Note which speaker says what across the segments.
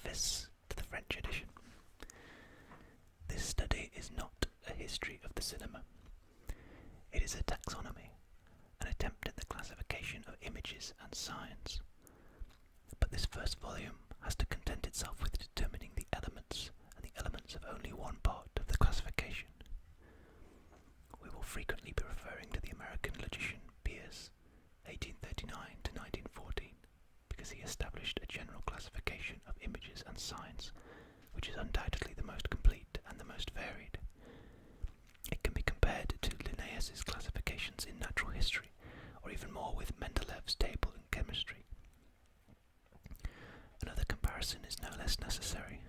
Speaker 1: Preface to the French edition. This study is not a history of the cinema. It is a taxonomy, an attempt at the classification of images and signs. But this first volume has to content itself with determining the elements, and the elements of only one part of the classification. We will frequently be referring to the American logician Pierce, 1839 to 1914, because he established a general classification of images and signs, which is undoubtedly the most complete and the most varied. It can be compared to Linnaeus's classifications in natural history, or even more with Mendelev's table in chemistry. Another comparison is no less necessary.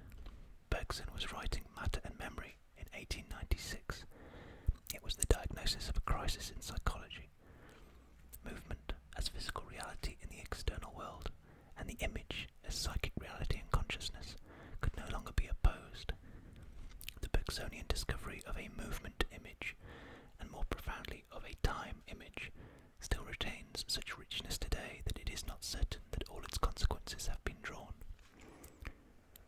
Speaker 1: Bergson was writing Matter and Memory in 1896. It was the diagnosis of a crisis in psychology. Movement as physical reality in the external world, and the image as psychic reality and consciousness, could no longer be opposed. The Bergsonian discovery of a movement image, and more profoundly of a time image, still retains such richness today that it is not certain that all its consequences have been drawn.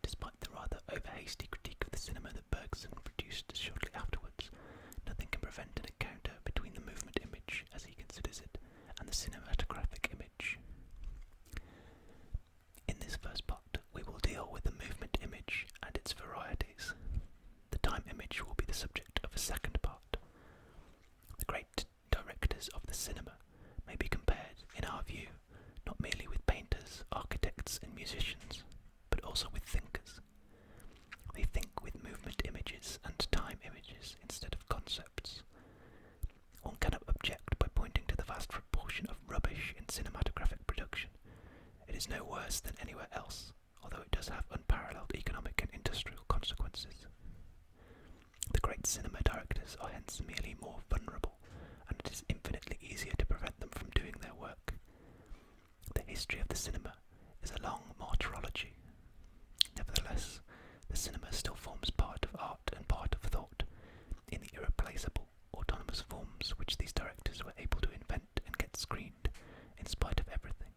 Speaker 1: Despite the rather over-hasty critique of the cinema that Bergson produced shortly afterwards, nothing can prevent an encounter between the movement image, as he considers it, and the cinematographic image. In this first part, we will deal with the movement image and its varieties. The time image will be the subject of a second part. The great directors of the cinema may be compared, in our view, not merely with painters, architects, and musicians, but also with thinkers. They think with movement images and time images instead of concepts. One cannot object by pointing to the vast proportion of rubbish in cinematographic production. It is no worse than anywhere else, although it does have unparalleled economic and industrial consequences. The great cinema directors are hence merely more vulnerable, and it is infinitely easier to prevent them from doing their work. The history of the cinema is a long martyrology. Nevertheless, the cinema still forms part of art and part of thought, in the irreplaceable, autonomous forms which these directors were able to invent and get screened, in spite of everything.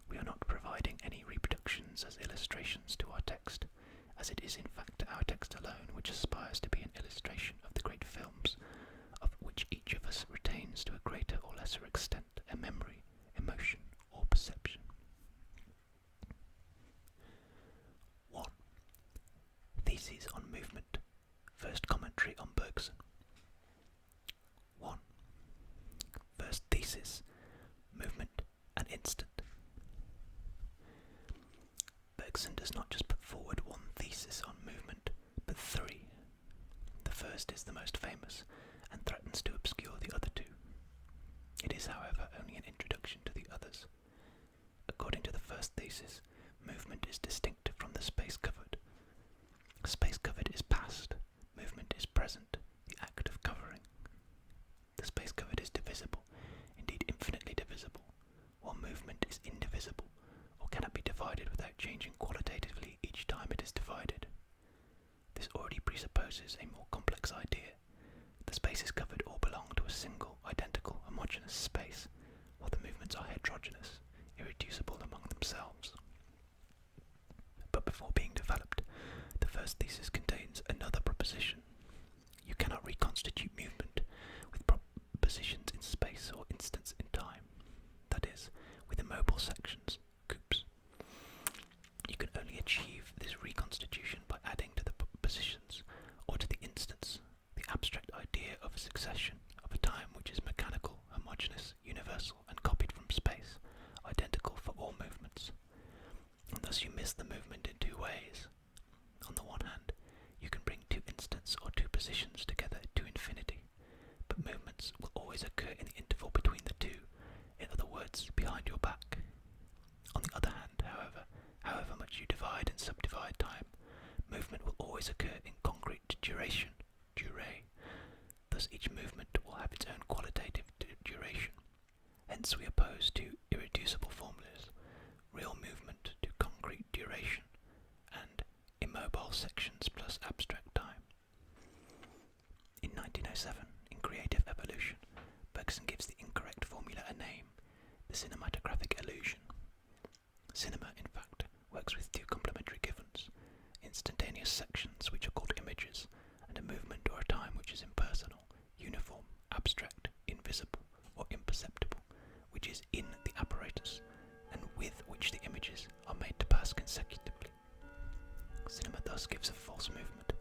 Speaker 1: We are not providing any reproductions as illustrations to our text, as it is in fact our text alone which aspires to be an illustration of the great films, of which each of us retains to a greater or lesser extent a memory, emotion, or perception. 1. Theses on movement. First commentary on Bergson. 1. First thesis. Movement and instant. Bergson does not just put forward one thesis on movement, but three. The first is the most famous, and threatens to obscure the other two. It is, however, only an introduction to the others. According to the first thesis, movement is distinct from the space covered. Space covered is past, movement is present, the act of covering. The space covered is divisible, indeed infinitely divisible, while movement is indivisible, or cannot be divided without changing qualitatively each time it is divided. This already presupposes a more complex idea. The spaces covered all belong to a single, identical, homogeneous space, while the movements are heterogeneous, irreducible among themselves. But before being developed, the first thesis contains another proposition. You cannot reconstitute movement with propositions in space or instants in time, that is, with immobile sections, coupes. You can only achieve this reconstitution by adding to the propositions, or to the instants, the abstract idea of a succession, of a time which is mechanical, homogeneous, universal, and copied from space, identical for all movements. And thus you miss the movement in two ways. On the one hand, you can bring two instants or two positions together to infinity, but movements will always occur in the interval between the two, in other words, behind your back. On the other hand, however much you divide and subdivide time, movement will always occur in concrete duration, durée. Thus each movement will have its own qualitative duration. Hence we oppose two irreducible formulas, real movement to concrete duration, and immobile sections plus abstract time. In 1907, in Creative Evolution, Bergson gives the incorrect formula a name, the Cinematographic Illusion. Cinema, in fact, works objects with two complementary givens, instantaneous sections which are called images, and a movement or a time which is impersonal, uniform, abstract, invisible, or imperceptible, which is in the apparatus, and with which the images are made to pass consecutively. Cinema thus gives a false movement.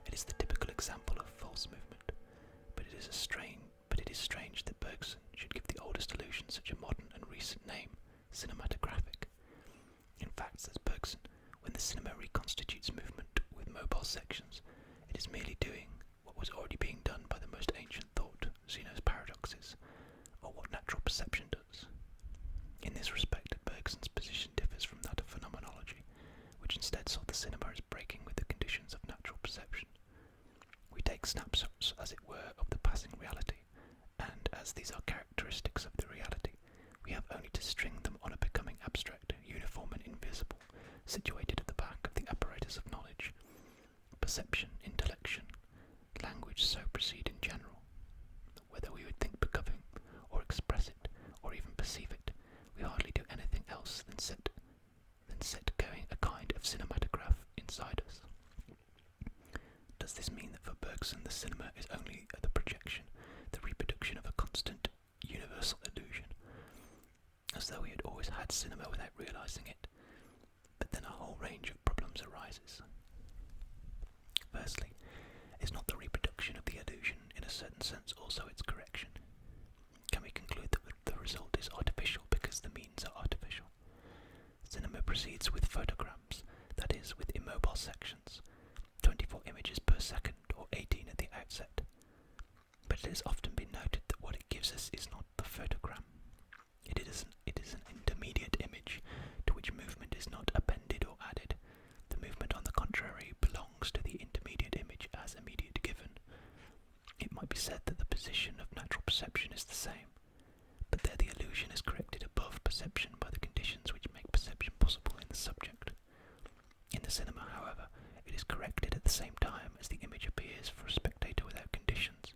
Speaker 1: It is the typical example of false movement, but it is strange that Bergson should give the oldest illusion such a modern and recent name, cinematographic. In fact, says Bergson, when the cinema reconstitutes movement with mobile sections, it is merely doing what was already being done by the most ancient thought, Zeno's paradoxes, or what natural perception does. In this respect, Bergson's position differs from that of phenomenology, which instead saw the cinema as breaking with the conditions of natural perception. We take snapshots, as it were, of the passing reality, and as these are characteristics of the reality, we have only to string them on a becoming abstract, uniform and invisible, situated at the back of the apparatus of knowledge. Perception, intellection, language so proceed in general. Whether we would think becoming, or express it, or even perceive it, we hardly do anything else than set going a kind of cinematograph inside us. Does this mean that for Bergson the cinema is only the projection, the reproduction of a constant, universal illusion, as though we had always had cinema without realizing it? But then a whole range of problems arises. Firstly, is not the reproduction of the illusion, in a certain sense, also its correction? Can we conclude that the result is artificial because the means are artificial? Cinema proceeds with photograms, that is, with immobile sections, 24 images per second, or 18 at the outset. But it has often been noted that what it gives us is not the photogram. It is an intermediate image to which movement is not appended or added. The movement, on the contrary, belongs to the intermediate image as immediate given. It might be said that the position of natural perception is the same, but there the illusion is corrected above perception by the conditions which make perception possible in the subject. In the cinema, however, it is corrected at the same time as the image appears for a spectator without conditions.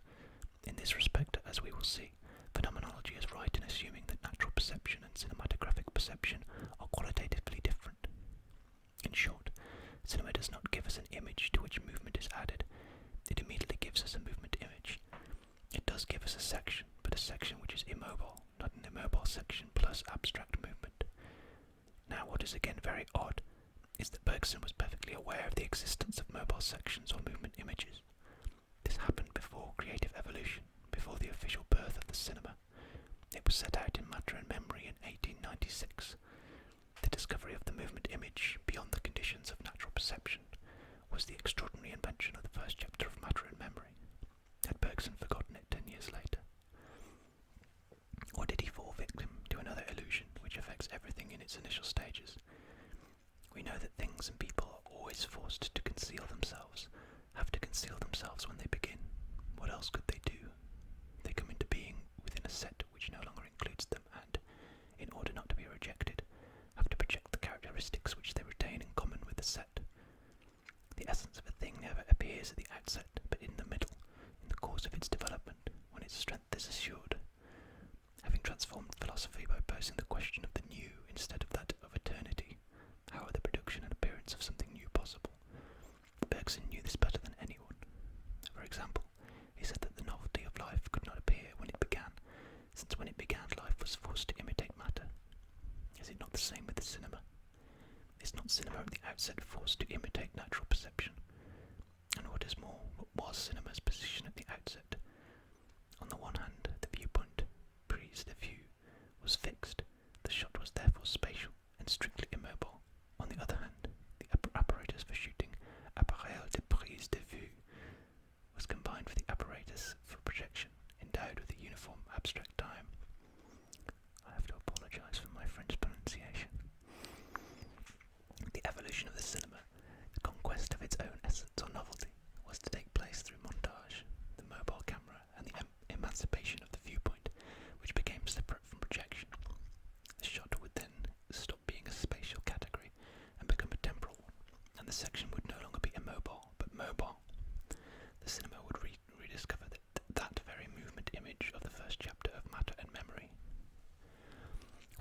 Speaker 1: In this respect, as we will see, phenomenology is right in assuming that natural perception and cinematographic perception are qualitatively different. In short, cinema does not give us an image to which movement is added. It immediately gives us a movement image. It does give us a section, but a section which is immobile, not an immobile section plus abstract movement. Now, what is again very odd is that Bergson was perfectly aware of the existence of mobile sections or movement images. This happened before creative evolution, before the official birth of the cinema. It was set out in Matter and Memory in 1896. The discovery of the movement image beyond the conditions of natural perception was the extraordinary invention of the first chapter of Matter and Memory. Had Bergson forgotten it 10 years later? Or did he fall victim to another illusion which affects everything in its initial stages? We know that things and people are always forced to conceal themselves, have to conceal themselves when they begin. What else could they do? They come into being within a set which no longer includes them and, in order not to be rejected, have to project the characteristics which they retain in common with the set. The essence of a thing never appears at the outset, but in the middle, in the course of its development, when its strength is assured. Having transformed philosophy by posing the question of the new instead of that of eternity, how are the production and appearance of something new possible? Bergson knew this better than anyone. For example, he said that the novelty of life could not appear when it began, since when it began life was forced to imitate matter. Is it not the same with the cinema? Is not cinema at the outset forced to imitate natural perception? And what is more, what was cinema's position at the outset? On the one hand, the viewpoint, prise de vue, was fixed. The shot was therefore spatial and strictly immobile. On the other hand, the apparatus for shooting, appareil de prise de vue, was combined with the apparatus for projection, endowed with a uniform abstract time. I have to apologize for my French pronunciation. The evolution of the cinema, the conquest of its own essence or novelty, was to take place through montage, the mobile camera, and the emancipation of the viewpoint, which became separate from projection. The shot would then stop being a spatial category and become a temporal one, and the section would no longer be immobile, but mobile. The cinema would rediscover that very movement image of the first chapter of Matter and Memory.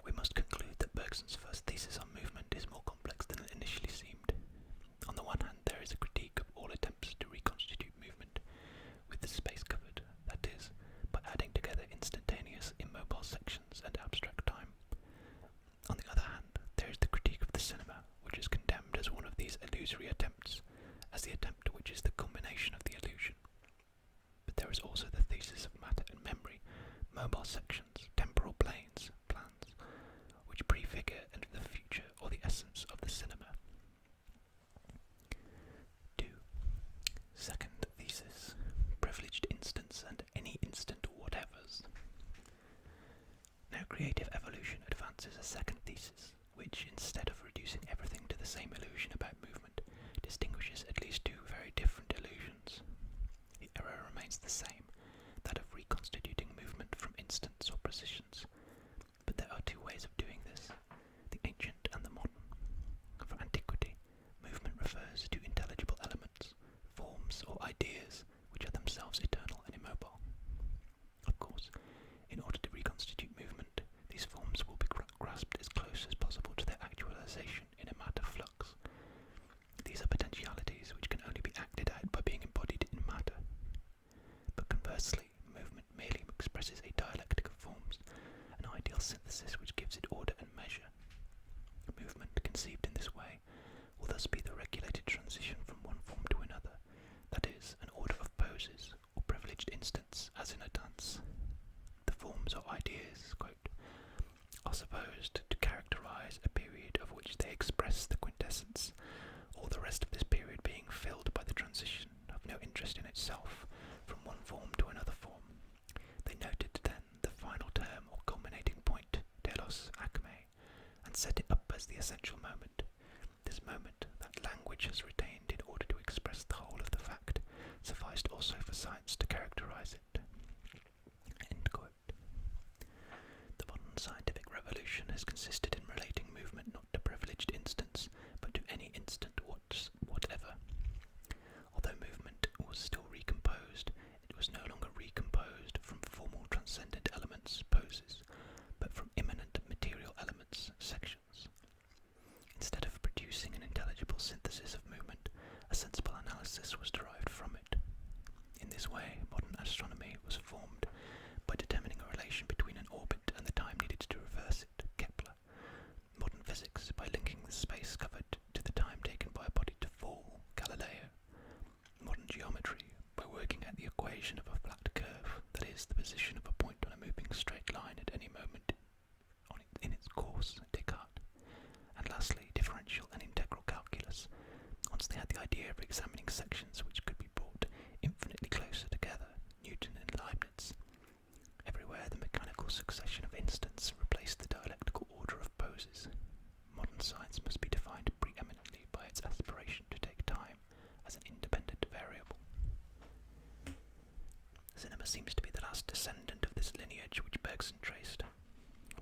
Speaker 1: We must conclude that Bergson's first thesis on movement is more complex than an remains the same, that of reconstituting movement from instants or positions. But there are two ways of doing this, the ancient and the modern. For antiquity, movement refers to intelligible elements, forms or ideas which are themselves eternal and immobile. Of course, in order to reconstitute movement, these forms will be grasped as close as possible to their actualization in a matter flux. These are potentialities which can only be acted out by being embodied in matter. But conversely, movement merely expresses a dialectic of forms, an ideal synthesis which gives it order and measure. Movement, conceived in this way, will thus be the regulated transition from one form to another, that is, an order of poses, or privileged instants, as in a dance. The forms or ideas, quote, are supposed to characterize a period of which they express the quintessence, all the rest of this period being filled by the transition, of no interest in itself, from one form to another form. They noted then the final term or culminating point, telos acme, and set it up as the essential moment. This moment, that language has retained in order to express the whole of the fact, sufficed also for science to characterize it. End quote. The modern scientific revolution has consisted in relating movement not to privileged instants, but to any instant whatever. Although movement was still recomposed, it was no longer recomposed from formal transcendent elements, poses, but from immanent material elements, sections. Instead of producing an intelligible synthesis of movement, a sensible analysis was derived from it. In this way, modern astronomy was formed by determining a relation between an orbit and the time needed to reverse it, Kepler. Modern physics by linking the space covered to the time taken by a body to fall, Galileo. Modern geometry by working out the equation of a flat curve, that is, the position of a point on a moving straight line at any moment in its course, Descartes. And lastly, differential and integral calculus. Once they had the idea of examining sections which could be brought infinitely closer together, Newton and Leibniz. Everywhere the mechanical succession of instants replaced the dialectical order of poses. Modern science must be defined preeminently by its aspiration to take time as an independent variable. Cinema seems to be the last descendant of this lineage which Bergson traced.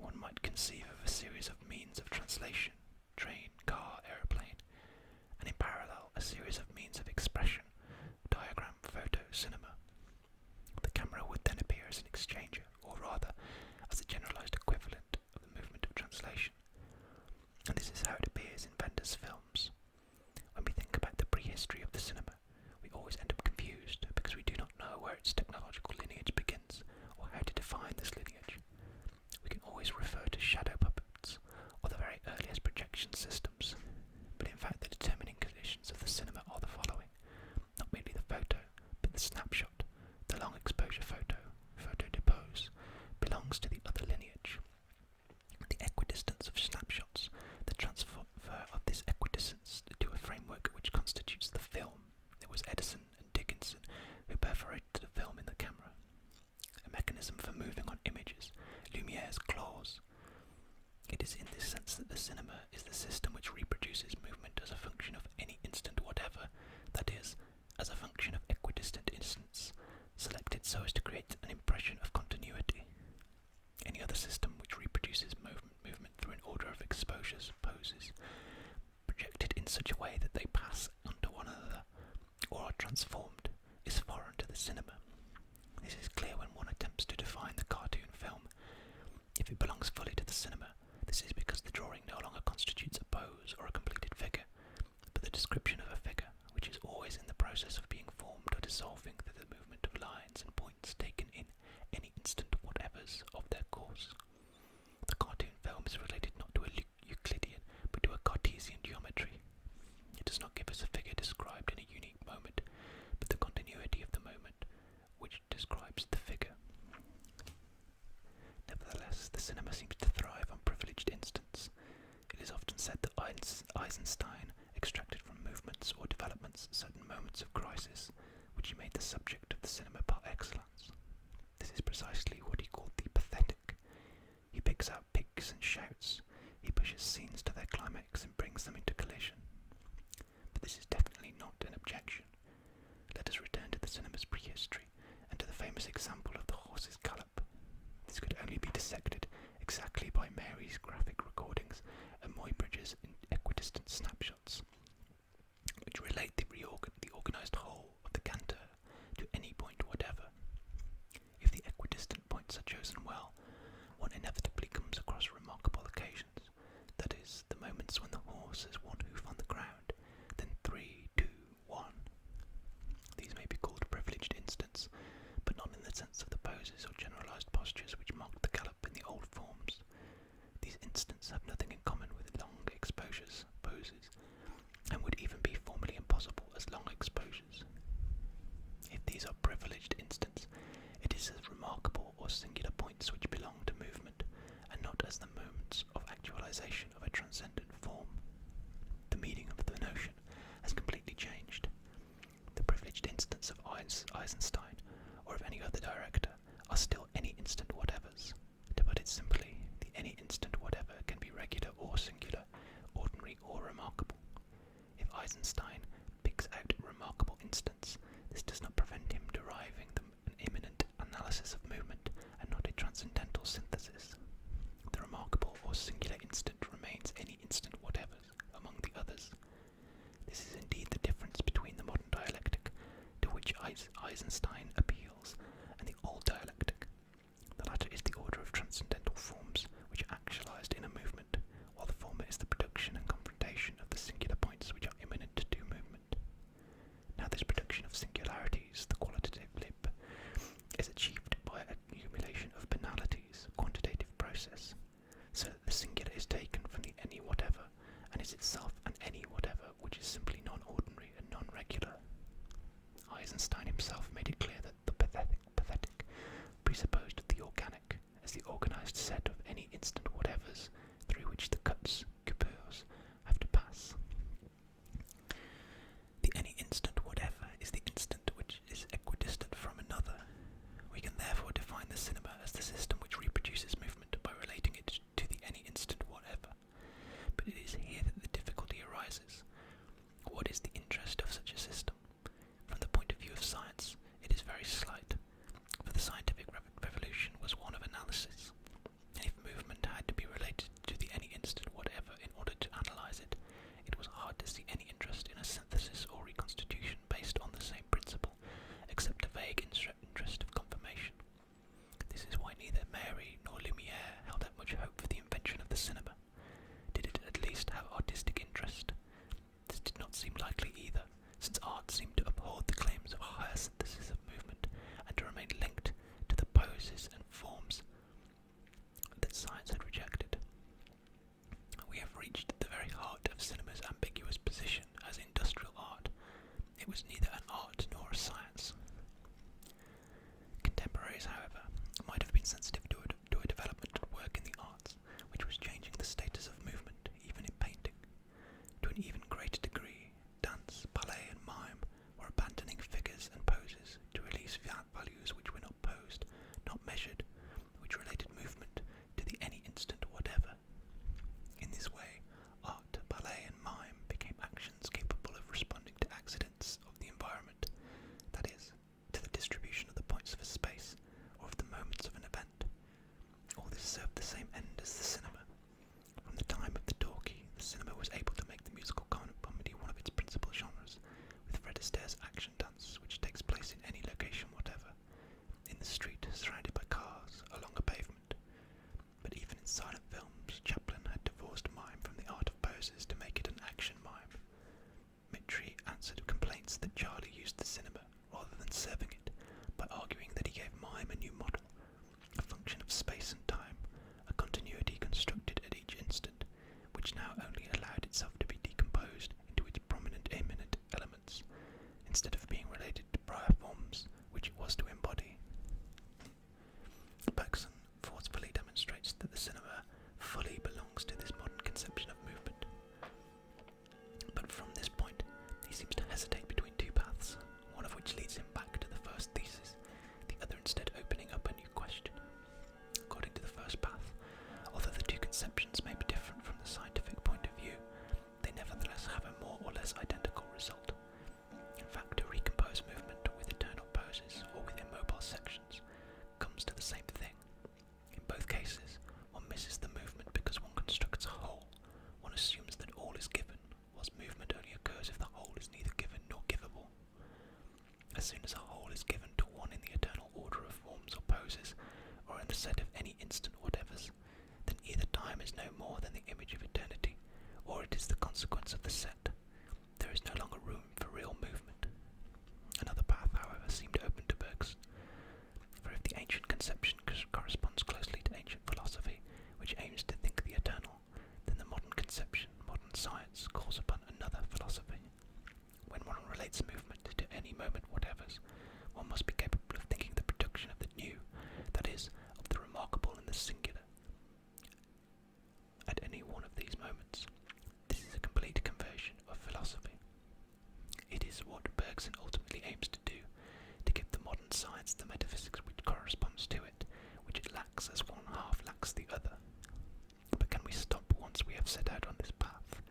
Speaker 1: One might conceive of a series of means of translation, train, car, aeroplane, and in parallel a series of means of expression, diagram, photo, cinema. The camera would then appear as an exchanger, or rather, as a generalized equivalent of the movement of translation. And this is how it appears in Bender's films. When we think about the prehistory of the cinema, we always end up confused because we do not know where its technological lineage begins, or how to define this lineage. We can always refer to shadow puppets, or the very earliest projection systems, but in fact the determining conditions of the cinema are the following. Not merely the photo, but the snapshot, the long exposure photo, photo de pose, belongs to the other lineage. The equidistance of snapshots, the transfer of this equidistance to a framework which constitutes the film. It was Edison and Dickinson who perforated the film in the camera. A mechanism for moving on images, Lumiere's claws. It is in this sense that the cinema is the system which reproduces movement as a function of any instant whatever, that is, as a function of equidistant instants, selected so as to create an impression of continuity. Any other system which reproduces movement through an order of exposures, poses, projected in such a way that they pass onto one another, or are transformed, is foreign to the cinema. This is clear when one attempts to define the cartoon film. If it belongs fully to the cinema, this is because the drawing no longer constitutes a pose or a completed figure, but the description of a figure, which is always in the process of being formed or dissolving through the movement of lines and points taken in any instant whatevers of their course. The cartoon film is related not to a Euclidean, but to a Cartesian geometry. It does not give us a figure described in a unique moment, but the continuity of the moment, which describes the figure. Nevertheless, the cinema seems to thrive on privileged instants. It is often said that Eisenstein extracted from movements or developments certain moments of crisis, which he made the subject of the cinema par excellence. This is precisely what he called the pathetic. He picks out pigs and shouts. He pushes scenes to their climax and brings them into collision. But this is definitely not an objection. Let us return to the cinema's prehistory famous example of the horse's gallop. This could only be dissected exactly by Mary's graphic recordings and Muybridge's equidistant snapshots, which relate the organised whole of the canter to any point whatever. If the equidistant points are chosen well, one inevitably comes across remarkable occasions, that is, the moments when the horse has one hoof on the ground, then 3, 2, 1. These may be called privileged instants, but not in the sense of the poses or generalised postures which marked the gallop in the old forms. These instants have nothing in common with long poses, and would even be formally impossible as long exposures. If these are privileged instants, it is as remarkable or singular points which belong to movement, and not as the moments of actualization of a transcendent form. The meaning of the notion has completely changed. The privileged instants of Eisenstein, or of any other director, are still any instant whatevers. To put it simply, the any instant whatever can be regular or singular, ordinary or remarkable. If Eisenstein picks out remarkable instants, this does not prevent him deriving them an imminent analysis of movement, and not a transcendental synthesis. The remarkable or singular instant remains any instant whatever among the others. This is indeed the difference between the modern dialectic, to which Eisenstein appeals, and the old dialectic. The latter is the order of transcendental forms which are actualized in a movement, while the former is the production and confrontation of the singular points which are imminent to movement. Now this production of singularities, the qualitative lib, is achieved by accumulation of banalities, quantitative process, so that the singular is taken from the any whatever, and is itself an any whatever which is simply non-ordinary and non-regular. Eisenstein himself made it clear that the pathetic presupposed the organic as the organised set of any instant whatevers through which the cuts, coupures, have to pass. The any instant whatever is the instant which is equidistant from another. We can therefore define the cinema as the system which reproduces movement by relating it to the any instant whatever. But it is here that the difficulty arises. What is the interest of such a system? From the point of view of science, it is very slight, for the scientific revolution was one of analysis, and if movement had to be related to the any instant whatever in order to analyse it, it was hard to see any interest in a synthesis or reconstitution based on the same principle, except a vague interest of confirmation. This is why neither Mary nor Lumiere held out much hope for the invention of the cinema. Did it at least have artistic interest? This did not seem likely either, since art seemed to uphold the claims of a higher synthesis of movement, and to remain linked to the poses and forms that science had rejected. We have reached the very heart of cinema's ambiguous position as industrial art. It was neither an art nor a science. Contemporaries, however, might have been sensitive to a development at work in the arts, which was changing the status of movement, even in painting. To an even greater degree, dance, ballet and mime were abandoning figures and poses to release values which were not posed, not measured, which related movement to the any instant whatever. In this way, art, ballet and mime became actions capable of responding to accidents of the environment, that is, to the distribution of the points of a space, or of the moments of an event. All this served the same end as the cinema. From the time of the talkie, the cinema was able to make the musical comedy one of its principal genres, with Fred Astaire's action dance, which takes place in any location whatever, in the street, surrounded by cars, along a pavement. But even in silent films, Chaplin had divorced mime from the art of poses to make it an action mime. Mitri answered complaints that Charlie used the cinema, rather than serving it, by arguing that he gave mime a new model, a function of space and time, a continuity constructed at each instant, which now only allowed itself to be decomposed into its prominent imminent elements, instead of being related to prior forms which it was to embody. Bergson forcefully demonstrates that the cinema fully belongs to this modern conception of movement. But from this point, he seems to hesitate between two paths, one of which leads him back to the first thesis, the other instead opening up a new question. According to the first path, although the two conceptions may be different from the scientific point of view, they nevertheless have a more or less identical result. In fact, to recompose movement with eternal poses or with immobile sections soon as a whole is given to one in the eternal order of forms or poses, or in the set of any instant whatevers, then either time is no more than the image of eternity, or it is the consequence of the set. There is no longer room for real movement. Another path, however, seemed open to Bergson, for if the ancient conception corresponds closely to ancient philosophy, which aims to think the eternal, then the modern conception, modern science, calls upon another philosophy. When one relates movement to any moment whatevers, one must be capable of thinking the production of the new, that is, of the remarkable and the singular, at any one of these moments. This is a complete conversion of philosophy. It is what Bergson ultimately aims to do, to give the modern science the metaphysics which corresponds to it, which it lacks as one half lacks the other. But can we stop once we have set out on this path?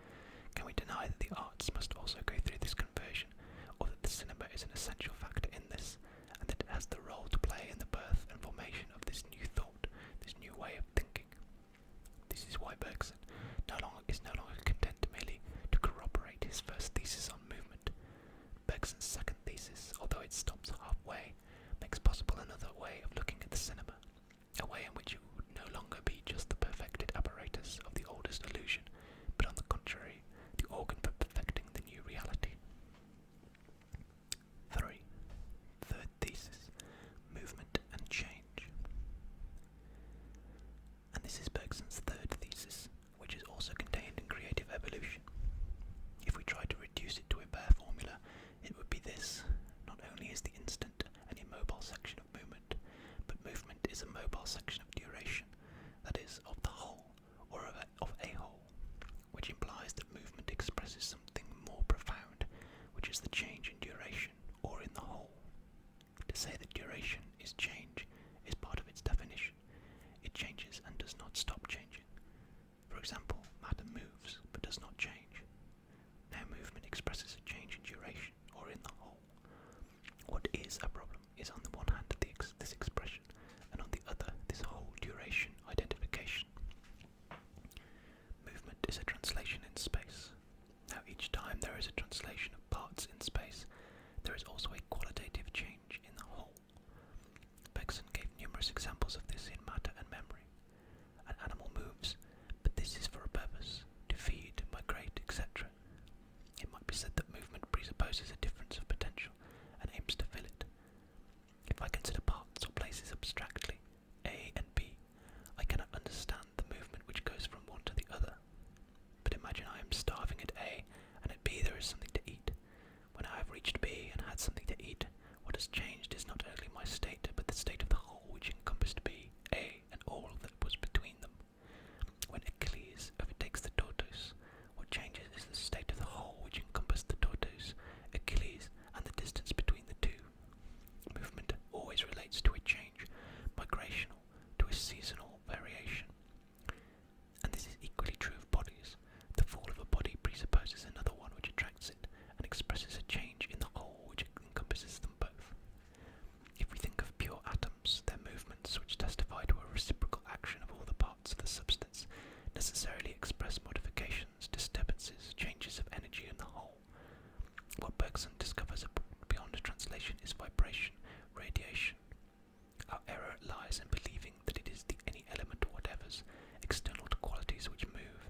Speaker 1: Can we deny that the arts must also go through this conversion, or that the cinema is an essential factor in this, and that it has the role to play in the birth and formation of this new thought, this new way of thinking? This is why Bergson is no longer content merely to corroborate his first thesis on movement. Bergson's second thesis, although it stops halfway, makes possible another way of looking at the cinema, a way in which it would no longer be just the perfected apparatus of the oldest illusion, but on the contrary, the organ for perfecting the new reality. 3. Third thesis, movement and change. And this is Bergson's third thesis, which is also contained in creative evolution. If we try to reduce it to a bare formula, it would be this: not only is the instant an immobile section of movement, but movement is a mobile section of duration, that is, of the whole, or of a whole, which implies that movement expresses something more profound, which is the change in duration, or in the whole. To say that duration is change is part of its definition. It changes and does not stop changing. For example, matter moves but does not change. Now movement expresses a change in duration, or in the whole. What is a problem is on the one hand this expression, and on the other this whole duration identification. Movement is a translation in space. Now each time there is a translation of parts in space, there is also a qualitative change in the whole. Bergson gave numerous examples of this in Matter and Memory. An animal moves, but this is for a purpose, to feed, migrate, etc. It might be said that movement presupposes a difference of potential and aims to fill it. If I consider parts or places abstractly, A and B, I cannot understand the movement which goes from one to the other. But imagine I am starving at A, and at B there is something to eat. When I have reached B and had something to eat, what has changed is not only my state, but the state of the whole which encompassed B, A, and all that was between them. When Achilles overtakes the tortoise, what changes is the state of the whole which encompassed the tortoise, Achilles, and the distance between the two. Movement always relates to a change, migrational, to a seasonal variation. And this is equally true of bodies. The fall of a body presupposes another one which attracts it, and expresses a change in the whole which encompasses them both. If we think of pure atoms, their movements, which testify to a reciprocal action of all the parts of the substance, necessarily express modifications, disturbances, changes of energy in the whole. What Bergson discovers beyond translation is vibration, radiation. Our error lies in believing that it is any element or whatevers, external to qualities which move,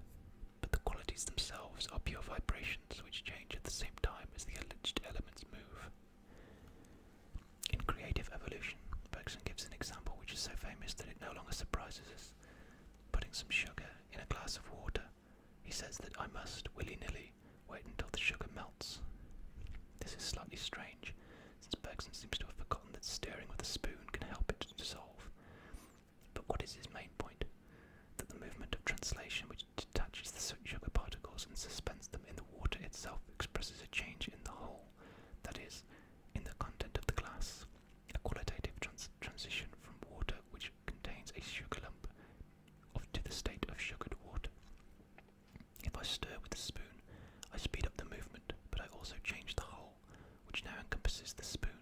Speaker 1: but the qualities themselves are pure vibrations which change at the same time as the alleged elements move. In creative evolution, Bergson gives an example which is so famous that it no longer surprises us. Putting some sugar in a glass of water, he says that I must, willy-nilly, wait until the sugar melts. This is slightly strange, since Bergson seems to have forgotten that stirring with a spoon can help it to dissolve. But what is his main point? That the movement of translation which detaches the sugar particles and suspends them in the water itself expresses a change in the whole, that is, in the content of the glass, a qualitative transition from water which contains a sugar lump to the state of sugared water. If I stir with a spoon, I speed up the movement, but I also change the whole, which now encompasses the spoon,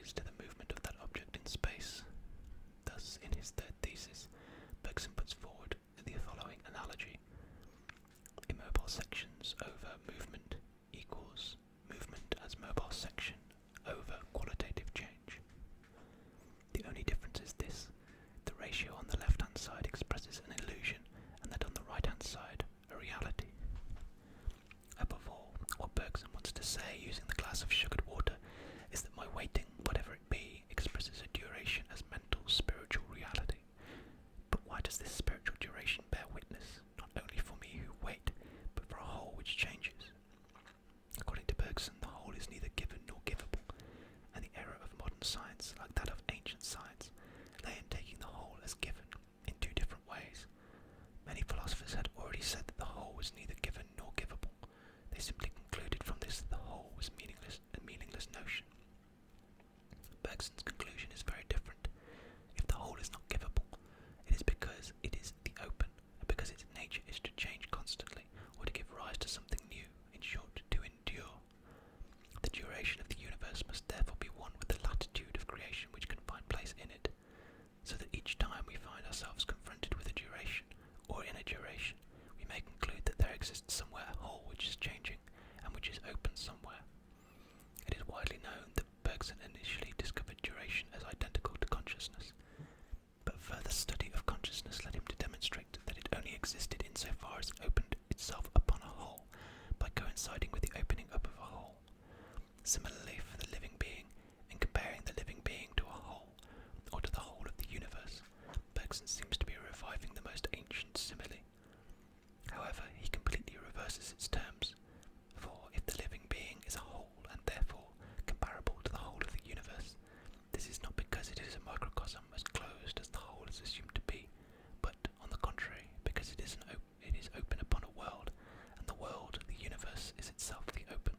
Speaker 1: refers to the movement of that object in space. Thus, in his third thesis, Bergson puts forward the following analogy. Immobile sections over movement equals movement as mobile section over qualitative change. The only difference is this: the ratio on the left-hand side expresses an illusion, and that on the right-hand side, a reality. Above all, what Bergson wants to say using the glass of sugared water is that my waiting, whatever it be, expresses a duration as mental, spiritual reality. But why does this spiritual duration bear witness, not only for me who wait, but for a whole which changes? According to Bergson, the whole is neither given nor givable, and the error of modern science, like that of ancient science, lay in taking the whole as given, in two different ways. Many philosophers had already said that the whole was neither given nor givable. They simply concluded from this that the whole was a meaningless notion. Bergson's conclusion is very different. If the whole is not givable, it is because it is the open, and because its nature is to change constantly, or to give rise to something new, in short, to endure. The duration of the universe must therefore be one with the latitude of creation which can find place in it, so that each time we find ourselves confronted with a duration, or in a duration, we may conclude that there exists somewhere a whole which is changing, and which is open somewhere. It is widely known that Bergson initially discovered duration as identical to consciousness, but further study of consciousness led him to demonstrate that it only existed insofar as it opened itself upon a whole, by coinciding with the opening up of a whole. Similarly, for the living being, in comparing the living being to a whole, or to the whole of the universe, Bergson seems to be reviving the most ancient simile. However, he completely reverses its terms, for if the living being is a whole, and therefore comparable to the whole of the universe, this is not because it is a microcosm as closed as the whole is assumed to be, but, on the contrary, because it is open upon a world, and the world, the universe, is itself the open.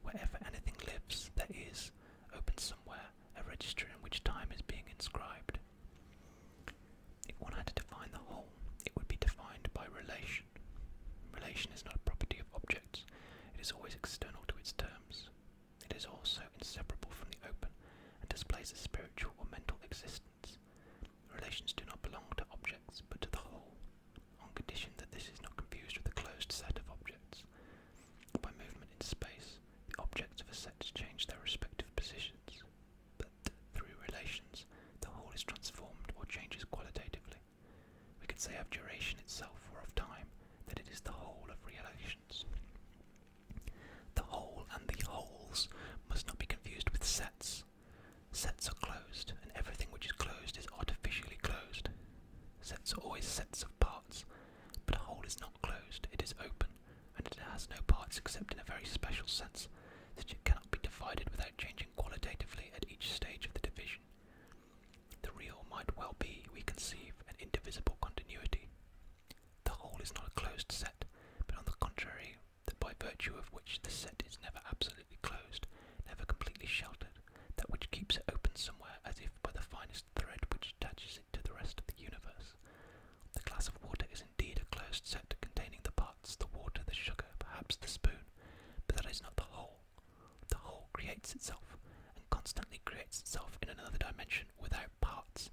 Speaker 1: Wherever anything lives, there is, open somewhere, a register in which time is being inscribed. If one had to define the whole, it would be defined by relation. Relation is not a property of objects, it is always external to its terms. It is also inseparable from the open, and displays a spiritual or mental existence. Relations do not belong to objects, but to the whole, on condition that this is not confused with a closed set of objects. By movement in space, the objects of a set change their respective positions, but through relations, the whole is transformed or changes qualitatively. We could say of duration itself, or of time, that it is the whole of relations. The whole and the wholes must not be confused with sets. Sets are closed, and everything which is closed is artificially closed. Sets are always sets of parts, but a whole is not closed, it is open, and it has no parts except in a very special sense, that it cannot be divided without changing qualitatively at each stage of the division. The real might well be, we conceive, an indivisible continuity. The whole is not a closed set, but on the contrary, that by virtue of which the set is never absolutely closed, never completely sheltered, that which keeps it open somewhere as if by the finest thread which attaches it to the rest of the universe. The glass of water is indeed a closed set containing the parts, the water, the sugar, perhaps the spoon, but that is not the whole. The whole creates itself, and constantly creates itself in another dimension without parts,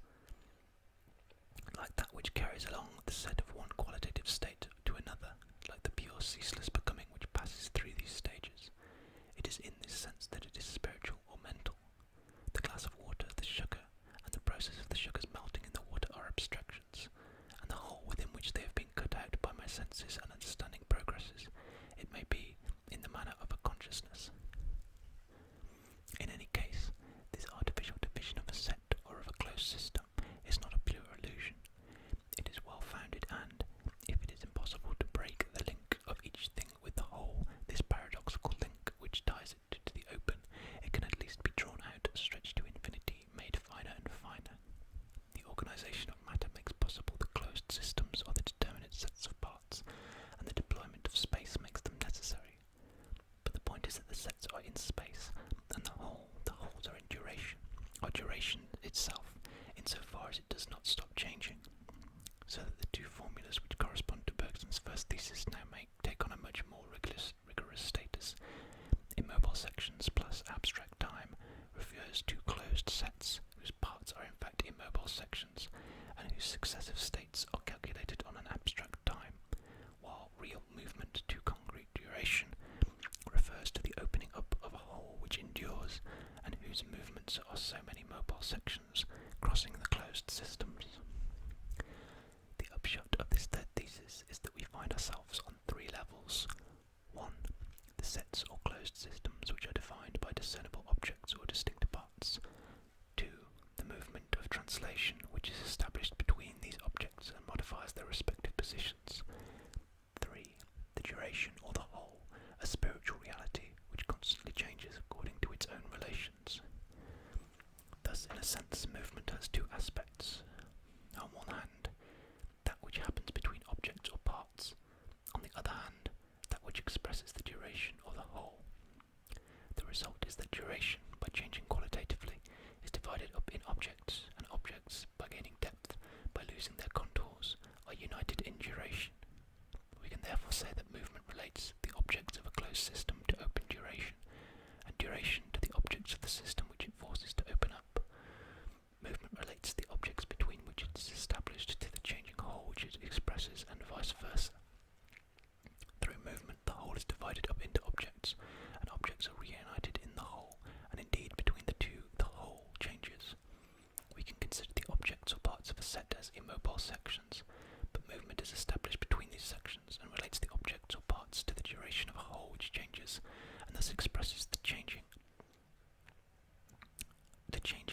Speaker 1: like that which carries along the set of one qualitative state to another, like the pure ceaseless becoming which passes through these stages. It is in this sense that it is spiritual or mental. The glass of water, the sugar, and the process of the sugar's melting in the water are abstractions, and the whole within which they have been cut out by my senses and understanding progresses, it may be, in the manner of a consciousness. In any case, this artificial division of a set or of a closed system is not a pure illusion. It is well founded, and, if it is impossible to break the link of each thing with the whole, this paradoxical link which ties it to the open, it can at least be drawn out, stretched to infinity, made finer and finer. The organisation of matter makes possible the closed systems or the determinate sets of parts, and the deployment of space makes them necessary. But the point is that the sets are in space, and the holes are in duration, or duration itself, insofar as it does not stop changing. So that the two formulas which correspond to Bergson's first thesis now take on a much more rigorous status. Immobile sections plus abstract time refers to whose movements are so many mobile sections crossing the closed systems. The upshot of this third thesis is that we find ourselves on three levels. 1. The sets or closed systems which are defined by discernible objects or distinct parts. 2. The movement of translation which is established between these objects and modifies their respective positions. 3. The duration or the whole, a spiritual reality which constantly changes according to its own relations. Thus, in a sense, movement has two aspects. On one hand, that which happens between objects or parts. On the other hand, that which expresses the duration or the whole. The result is that duration, by changing qualitatively, is divided up in objects, and objects, by gaining depth, by losing their contours, are united in duration. We can therefore say that movement relates the objects of a closed system to open duration, and duration to the objects of the system which it forces to open up. Movement relates the objects between which it is established to the changing whole which it expresses, and vice versa. Through movement, the whole is divided up into objects, and objects are reunited in the whole, and indeed between the two, the whole changes. We can consider the objects or parts of a set as immobile sections, but movement is established between these sections and relates the objects or parts to the duration of a whole which changes, and thus expresses the changing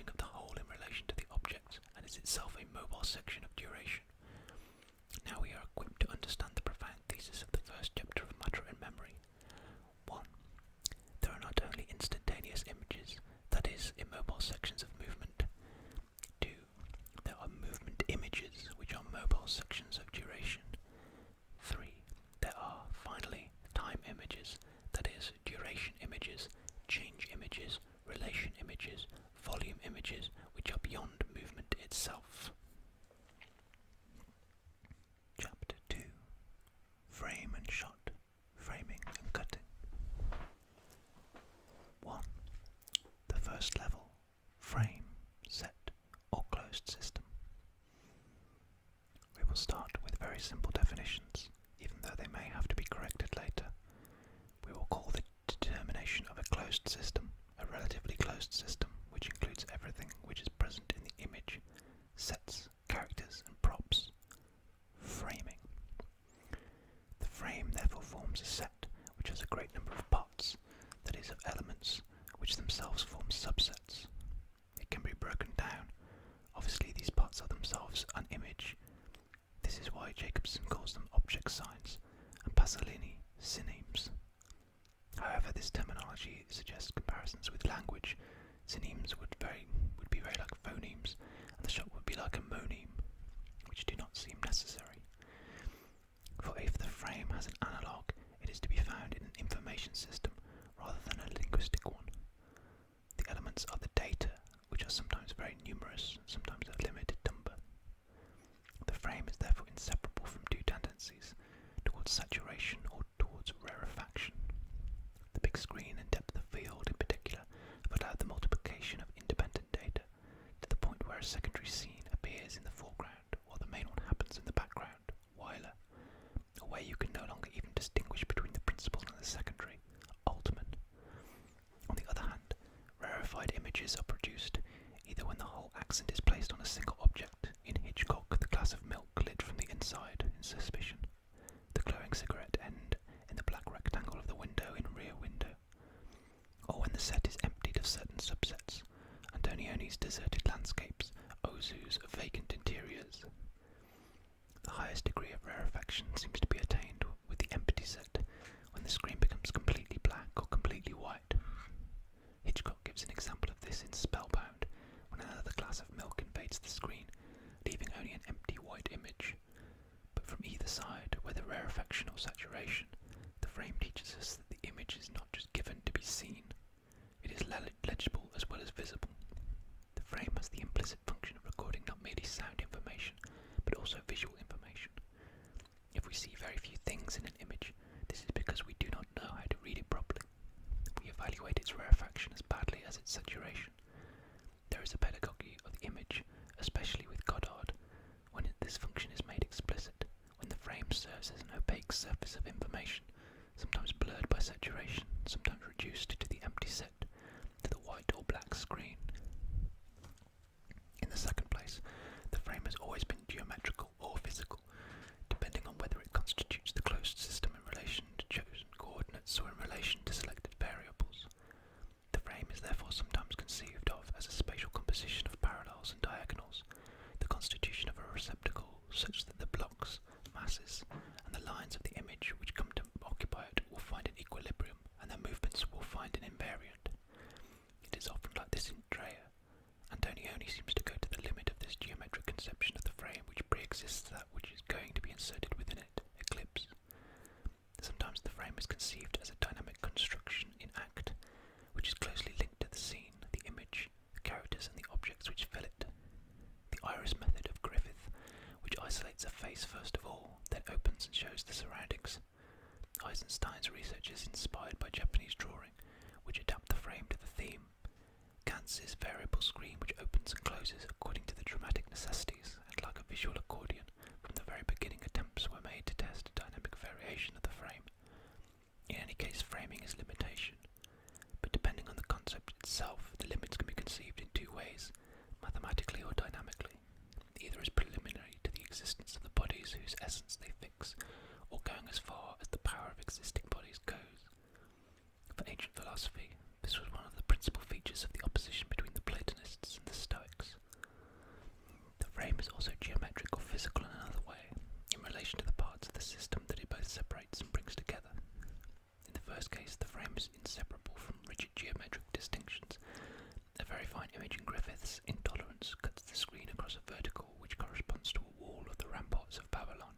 Speaker 1: of the whole in relation to the object, and is itself a mobile section of duration. Now we are equipped to understand the profound thesis of the first chapter of Matter and Memory. 1. There are not only instantaneous images, that is, immobile sections of movement. 2. There are movement images, which are mobile sections of duration. 3. There are, finally, time images, that is, duration images, change images, relation images, volume images, which are beyond movement itself. Chapter 2. Frame and shot, framing and cutting. 1. The first level, frame, set, or closed system. We will start with very simple definitions, even though they may have to be corrected later. We will call the determination of a closed system a relatively closed system, which includes everything which is present in the image, sets, characters, and props. Framing. The frame therefore forms a set which has a great number of parts, that is, of elements, which themselves form subsets. It can be broken down. Obviously, these parts are themselves an image. This is why Jacobson calls them object signs, and Pasolini synemes. However, this terminology suggests comparisons with language. Synemes would be very like phonemes, and the shot would be like a moneme, which do not seem necessary. For if the frame has an analogue, it is to be found in an information system rather than a linguistic one. The elements are the data, which are sometimes very numerous, sometimes a limited number. The frame is therefore inseparable from two tendencies, towards saturation or towards rarefaction. The big screen and depth of field in particular have allowed the multiplication of independent data to the point where a secondary scene appears in the foreground while the main one happens in the background, whiler, or where you can no longer even distinguish between the principal and the secondary, ultimate. On the other hand, rarefied images are produced either when the whole accent is placed on a single object, in Hitchcock the glass of milk lit from the inside in Suspicion, the glowing cigarette end in the black rectangle of the window in Rear Window, or when the set is emptied of certain subsets, Antonioni's deserted landscapes, Ozu's vacant interiors. The highest degree of rarefaction seems to be attained with the empty set, when the screen becomes completely black or completely white. Hitchcock gives an example of this in Spellbound, when another glass of milk invades the screen, leaving only an empty white image. But from either side, whether rarefaction or saturation, black screen. In the second place, the frame has always been geometrical or physical, depending on whether it constitutes the closed system in relation to chosen coordinates or in relation to selected variables. The frame is therefore sometimes conceived of as a spatial composition of parallels and diagonals, the constitution of a receptacle such that the blocks, masses, and the lines of the image which come to occupy it will find an equilibrium, and their movements will find an invariant. It is often like this in Dreyer. Antonioni seems to go to the limit of this geometric conception of the frame which pre-exists that which is going to be inserted within it, eclipse. Sometimes the frame is conceived as a dynamic construction in act, which is closely linked to the scene, the image, the characters and the objects which fill it. The iris method of Griffith, which isolates a face first of all, then opens and shows the surroundings. Eisenstein's research is inspired by Japanese drawing, which adapt the frame to the theme. Gantz's variable screen which opens and closes according to the dramatic necessities, and like a visual accordion, from the very beginning attempts were made to test a dynamic variation of the frame. In any case, framing is limitation, but depending on the concept itself, the limits can be conceived in two ways, mathematically or dynamically, either as preliminary to the existence of the bodies whose essence they fix, or going as far as the power of existing bodies goes. For ancient philosophy, this was one of the principal features of the opposition between the Platonists and the Stoics. The frame is also geometric or physical in another way, in relation to the parts of the system that it both separates and brings together. In the first case, the frame is inseparable from rigid geometric distinctions. A very fine image in Griffith's Intolerance cuts the screen across a vertical which corresponds to a wall of the ramparts of Babylon,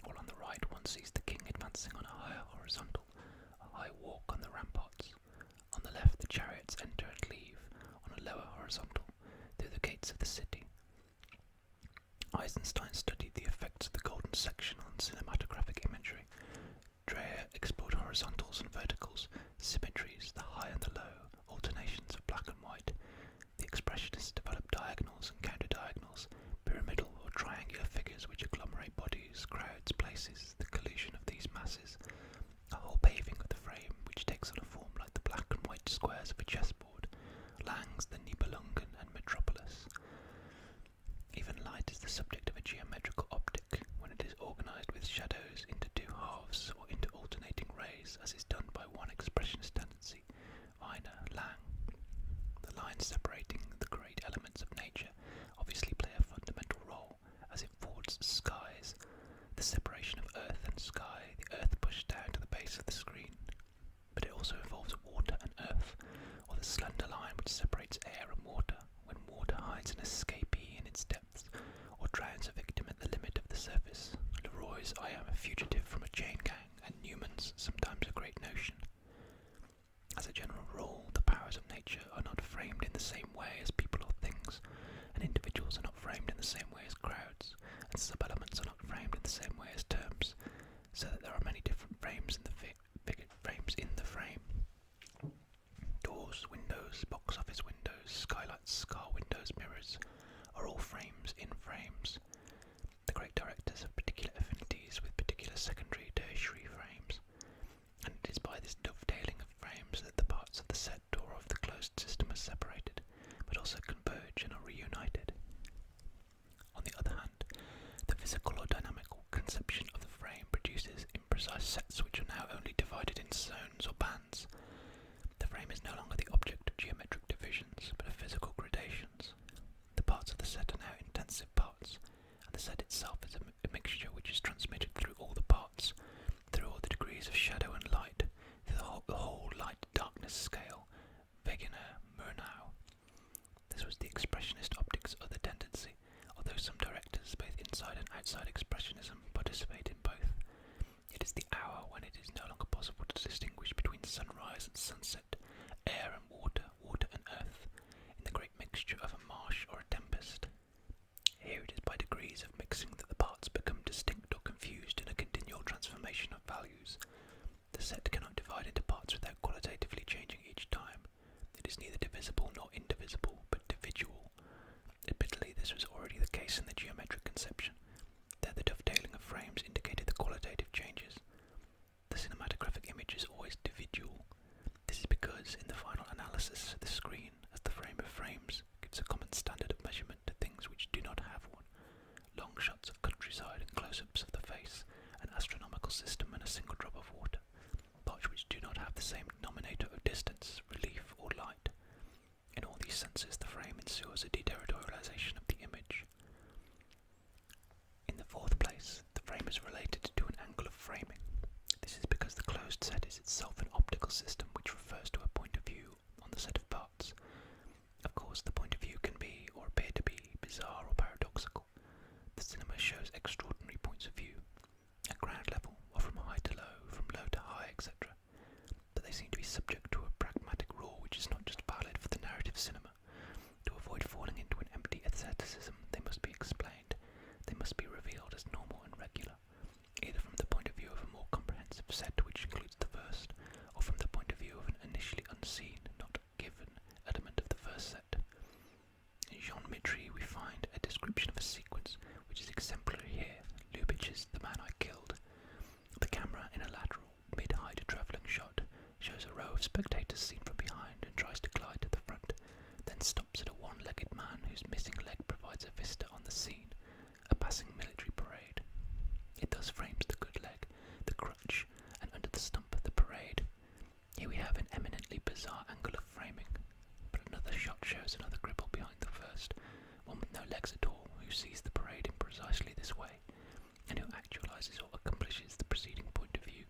Speaker 1: while on the right one sees the king advancing on a higher horizontal, a high walk on the ramparts. On the left, the chariots enter and leave, on a lower horizontal, through the gates of the city. Eisenstein studied the effects of the golden section on cinematographic imagery. Dreyer explored horizontals and verticals, symmetries, the high and the low, alternations of black and white. The expressionists developed diagonals and counter-diagonals, pyramidal or triangular figures which agglomerate bodies, crowds, places, the collision of these masses, a whole paving of the frame which takes on a form like the black and white squares of a chessboard, Lang's The Nibelungen and Metropolis. Even light is the subject of a geometrical optic when it is organized with shadows into two halves or into alternating rays, as is done by one expressionist tendency, Weiner, Lang. The lines separating the great elements of nature obviously play a fundamental role, as it forwards skies, the separation of earth and sky, the earth pushed down to the base of the screen. But it also involves water and earth, or the slender line which separates air and water, when water hides an escapee in its depths, or drowns a victim at the limit of the surface. Leroy's I am a fugitive from a chain gang, and Newman's sometimes a great notion. As a general rule, the powers of nature are not framed in the same way as people or things, and individuals are not framed in the same way as crowds, and sub-elements are not framed in the same way as terms, so that there are many different frames in the frame. Doors, windows, box office windows, skylights, car windows, mirrors, are all frames in frames. The great directors have particular affinities with particular secondary, tertiary frames, and it is by this dovetailing of frames that the parts of the set or of the closed system are separated, but also converge and are reunited. On the other hand, the physical or dynamical conception of the frame produces imprecise sets which are now only divided in zones or bands. The frame is no longer the object of geometric divisions, but of physical gradations. The parts of the set are now intensive parts, and the set itself is a mixture which is transmitted through all the parts, through all the degrees of shadow and light, through the whole light-darkness scale, Wegener, Murnau. This was the expressionist optic's other tendency, although some directors, both inside and outside expressionism, participate in both. It is the hour when it is no longer possible to distinguish between sunrise and sunset, air and water, water and earth, in the great mixture of a marsh or a tempest. Here it is by degrees of mixing that the parts become distinct or confused in a continual transformation of values. The set cannot divide into parts without qualitatively changing each time. It is neither divisible nor indivisible, but dividual. Admittedly, this was already the case in the geometric conception. There the dovetailing of frames indicated the qualitative changes. The cinematographic image is always dividual. This is because, in the final analysis, the screen, senses the frame ensures a deterritorialization of the image. In the fourth place, the frame is related to an angle of framing. This is because the closed set is itself an optical system which refers to a point of view on the set of parts. Of course, the point of view can be, or appear to be, bizarre or paradoxical. The cinema shows extraordinary points of view, at ground level, or from high to low, from low to high, etc. But they seem to be subject to a pragmatic rule which is not just valid for the narrative cinema. To avoid falling into an empty aestheticism, they must be explained. They must be revealed as normal and regular, either from the point of view of a more comprehensive set which includes the first, or from the point of view of an initially unseen, not given, element of the first set. In Jean Mitry we find a description of a sequence which is exemplary here. Lubitsch's The Man I Killed. The camera, in a lateral, mid-height travelling shot, shows a row of spectators seen from behind and tries to glide to the front, then stops at a one-legged man whose missing leg provides a vista on the scene, a passing military parade. It thus frames the good leg, the crutch, and under the stump of the parade. Here we have an eminently bizarre angle of framing, but another shot shows another cripple behind the first, one with no legs at all, who sees the parade in precisely this way, and who actualizes or accomplishes the preceding point of view.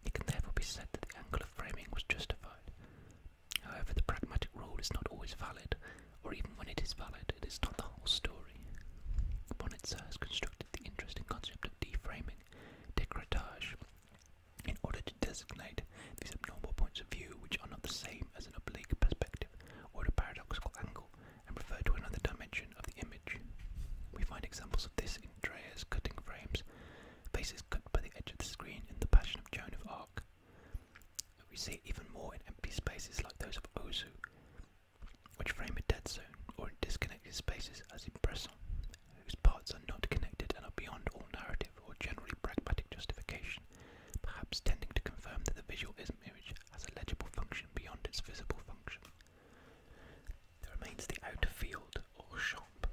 Speaker 1: It can therefore be said that the angle of framing was justified. However, the pragmatic rule is not always valid, or even when it is valid, it is not the whole story. Bonitzer has constructed the interesting concept of deframing, décratage, in order to designate these abnormal points of view which are not the same as an oblique perspective or a paradoxical angle, and refer to another dimension of the image. We find examples of this in Dreyer's cutting frames, faces cut by the edge of the screen in The Passion of Joan of Arc. We see it even more in empty spaces like those of Ozu, which frame a dead zone, or in disconnected spaces as in Bresson, whose parts are not connected and are beyond all narrative or generally pragmatic justification, perhaps tending to confirm that the visual image has a legible function beyond its visible function. There remains the outer field, or champ.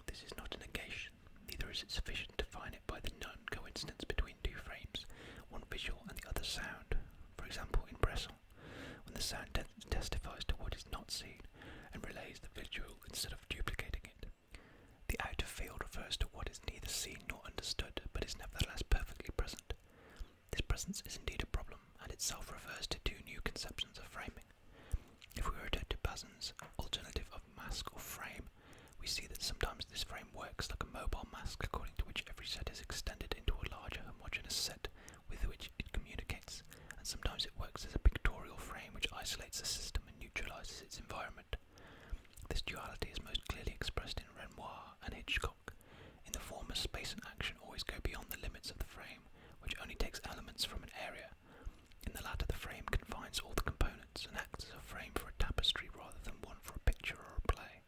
Speaker 1: This is not a negation, neither is it sufficient to define it by the non-coincidence between two frames, one visual and the other sound. For example, in Bresson, when the sound testifies to what is not seen and relays the visual instead of duplicating it. The outer field refers to what is neither seen nor understood, but is nevertheless perfectly present. This presence is indeed a problem, and itself refers to two new conceptions of framing. If we return to Bazin's alternative of mask or frame, we see that sometimes this frame works like a mobile mask, according to which every set is extended into a larger homogeneous set with which it communicates, and sometimes it works as a pictorial frame which isolates the system and neutralizes its environment. This duality is most clearly expressed in Renoir and Hitchcock. In the former, space and action always go beyond the limits of the frame, which only takes elements from an area. In the latter, the frame confines all the components and acts as a frame for a tapestry rather than one for a picture or a play.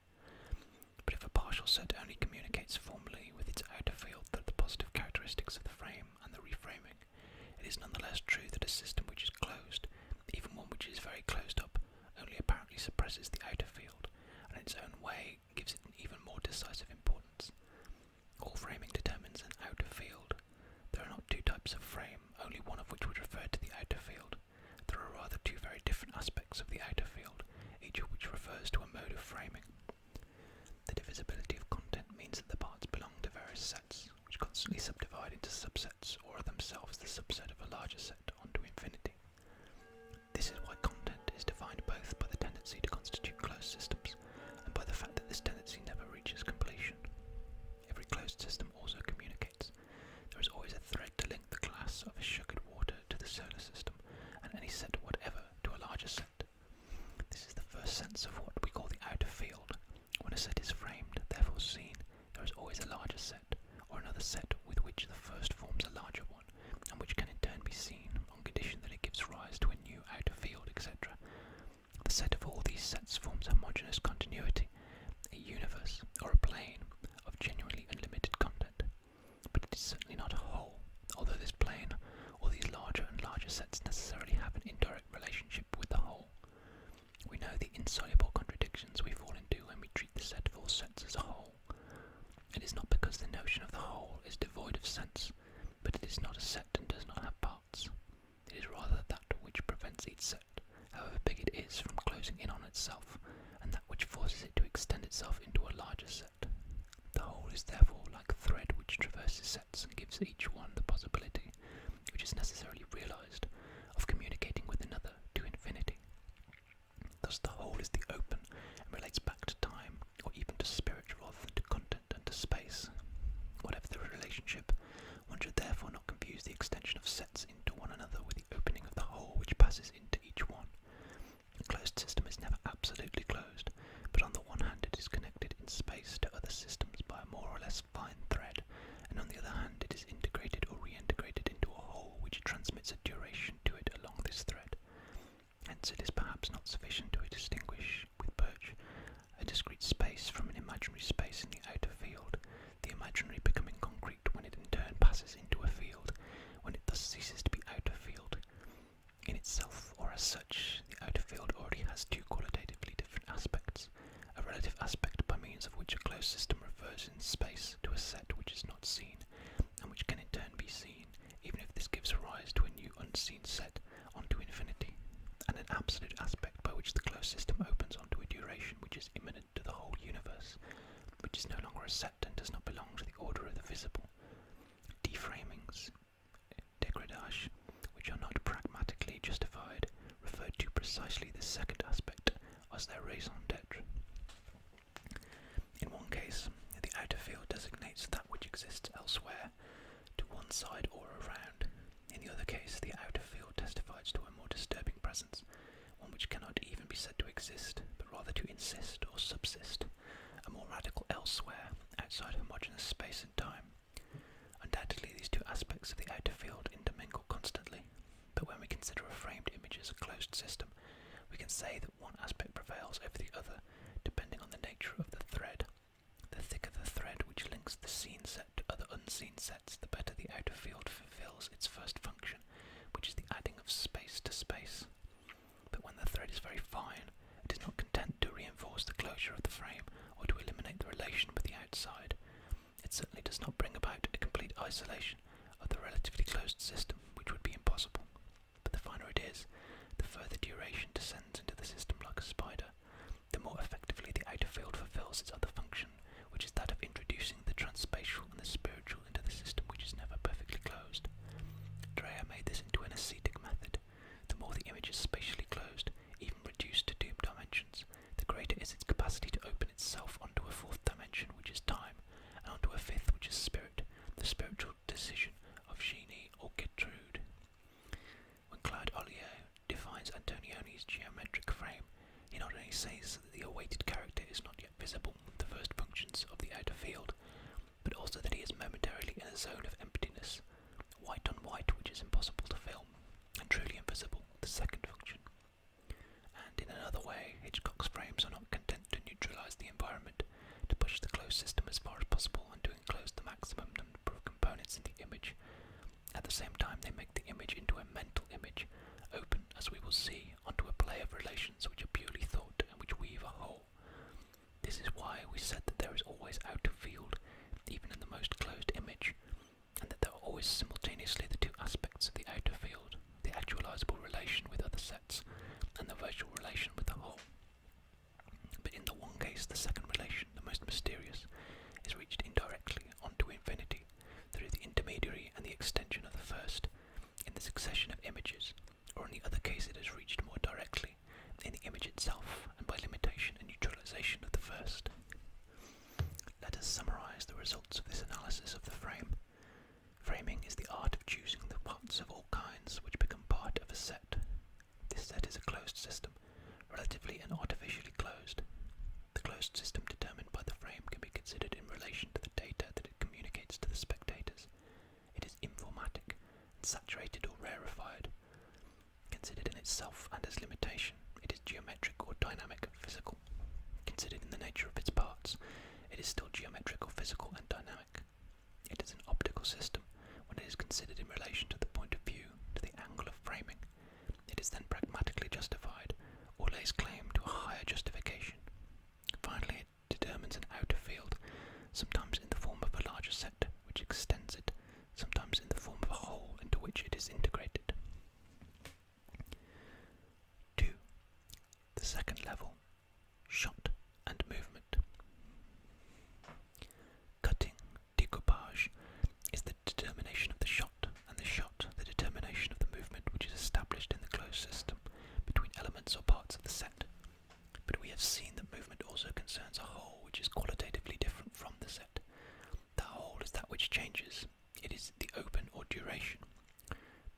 Speaker 1: But if a partial set only communicates formally with its outer field through the positive characteristics of the frame and the reframing, it is nonetheless true that a system which is closed, even one which is very closed up, only apparently suppresses the outer field, and in its own way gives it an even more decisive importance. All framing determines an outer field. There are not two types of frame, only one of which would refer to the outer field. There are rather two very different aspects of the outer field, each of which refers to a mode of framing. The divisibility of content means that the parts belong to various sets, which constantly subdivide into subsets, or are themselves the subset of a larger set onto infinity. This is why content is defined both by the tendency to constitute closed systems, and by the fact that this tendency never reaches completion. Every closed system also communicates. There is always a thread to link the glass of a sugared water to the solar system, and any set whatever to a larger set. This is the first sense of what we call the outer field. When a set is framed, therefore seen, there is always a larger set, or another set with which the first forms a larger one, and which can in turn be seen, on condition that it gives rise to a new outer field, etc. The set of all these sets forms homogeneous continuity, a universe, or a plane, of genuinely unlimited content. But it is certainly not a whole, although this plane, or these larger and larger sets necessarily have an indirect relationship with the whole. We know the insoluble contradictions we fall into when we treat the set of all sets as a whole. It is not because the notion of the whole is devoid of sense, but it is not a set and does not have parts. It is rather that which prevents each set, however big it is, from closing in on itself, and that possess each one the possibility, which is necessarily realised, of communicating with another to infinity. Thus the whole is the open and relates back to time, or even to spirit rather than to content and to space. Whatever the relationship, one should therefore not confuse the extension of sets into one another with the opening of the whole which passes into each one. A closed system is never absolutely closed, but on the one hand it is connected in space to other systems by a more or less fine thread, and on the other hand it is integrated or reintegrated into a whole which transmits a duration to it along this thread. Hence it is perhaps not sufficient to distinguish, with Birch, a discrete space from an imaginary space in the outer field, the imaginary becoming concrete when it in turn passes into a field, when it thus ceases to be outer field. In itself, or as such, the outer field already has two qualitatively different aspects, a relative aspect by means of which a closed system refers in space to a set which is not seen, and which can in turn be seen, even if this gives rise to a new unseen set onto infinity, and an absolute aspect by which the closed system opens onto a duration which is immanent to the whole universe, which is no longer a set and does not belong to the order of the visible. Deframings, dégradage, which are not pragmatically justified, refer to precisely this second aspect as their raison d'être. In one case, the outer field designates that which exists elsewhere, to one side or around. In the other case, the outer field testifies to a more disturbing presence, one which cannot even be said to exist, but rather to insist or subsist, a more radical elsewhere, outside homogeneous space and time. Undoubtedly, these two aspects of the outer field intermingle constantly, but when we consider a framed image as a closed system, we can say that one aspect prevails over the other, depending on the nature of the thread. The thicker the thread which links the seen set to other unseen sets, the better the outer field fulfills its first function, which is the adding of space to space. But when the thread is very fine, it is not content to reinforce the closure of the frame or to eliminate the relation with the outside. It certainly does not bring about a complete isolation of the relatively closed system, which would be impossible. But the finer it is, the further duration descends into the system like a spider, the more effectively the outer field fulfills its other function, which is that of introducing the transspatial and the spiritual into the system which is never perfectly closed. Dreyer made this into an ascetic method. The more the image is spatially closed, even reduced to two dimensions, the greater is its capacity to open itself onto a fourth dimension, which is time, and onto a fifth, which is spirit, the spiritual decision of Genie or Gertrude. When Claude Ollier defines Antonioni's geometric frame, he not only says that the awaited character is not yet visible, the first functions of the outer field, but also that he is momentarily in a zone of emptiness, white on white, which is impossible to film, and truly invisible, the second function. And in another way, Hitchcock's frames are not content to neutralize the environment, to push the closed system as far as possible and to enclose the maximum number of components in the image. At the same time, they make the image into a mental image, open, as we will see, onto a play of relations which are purely thought and which weave a whole. This is why we said that there is always outer field, even in the most closed image, and that there are always simultaneously the two aspects of the outer field, the actualizable relation with other sets, and the virtual relation with the whole. But in the one case, the second relation, the most mysterious, is reached indirectly onto infinity, through the intermediary and the extension of the first, in the succession of images, or in the other case it is reached more directly, in the image itself, and by limitation and neutralization of the first. Let us summarize the results of this analysis of the frame. Framing is the art of choosing the parts of all kinds which become part of a set. This set is a closed system, relatively and artificially closed. The closed system determined by the frame can be considered in relation to the data that it communicates to the spectators. It is informatic, and saturated or rarefied. Considered in itself and as limitation, it is geometric or dynamic and physical. Considered in the nature of its parts, it is still geometric or physical and dynamic. It is an optical system when it is considered in relation to the point of view, to the angle of framing. It is then pragmatically justified, or lays claim to a higher justification. Finally, it determines an outer field, sometimes in the form of a larger set, which extends it, sometimes in the form of a whole into which it is integrated. 2. The second level, shot and movement. Cutting, decoupage, is the determination have seen that movement also concerns a whole which is qualitatively different from the set. That whole is that which changes. It is the open or duration.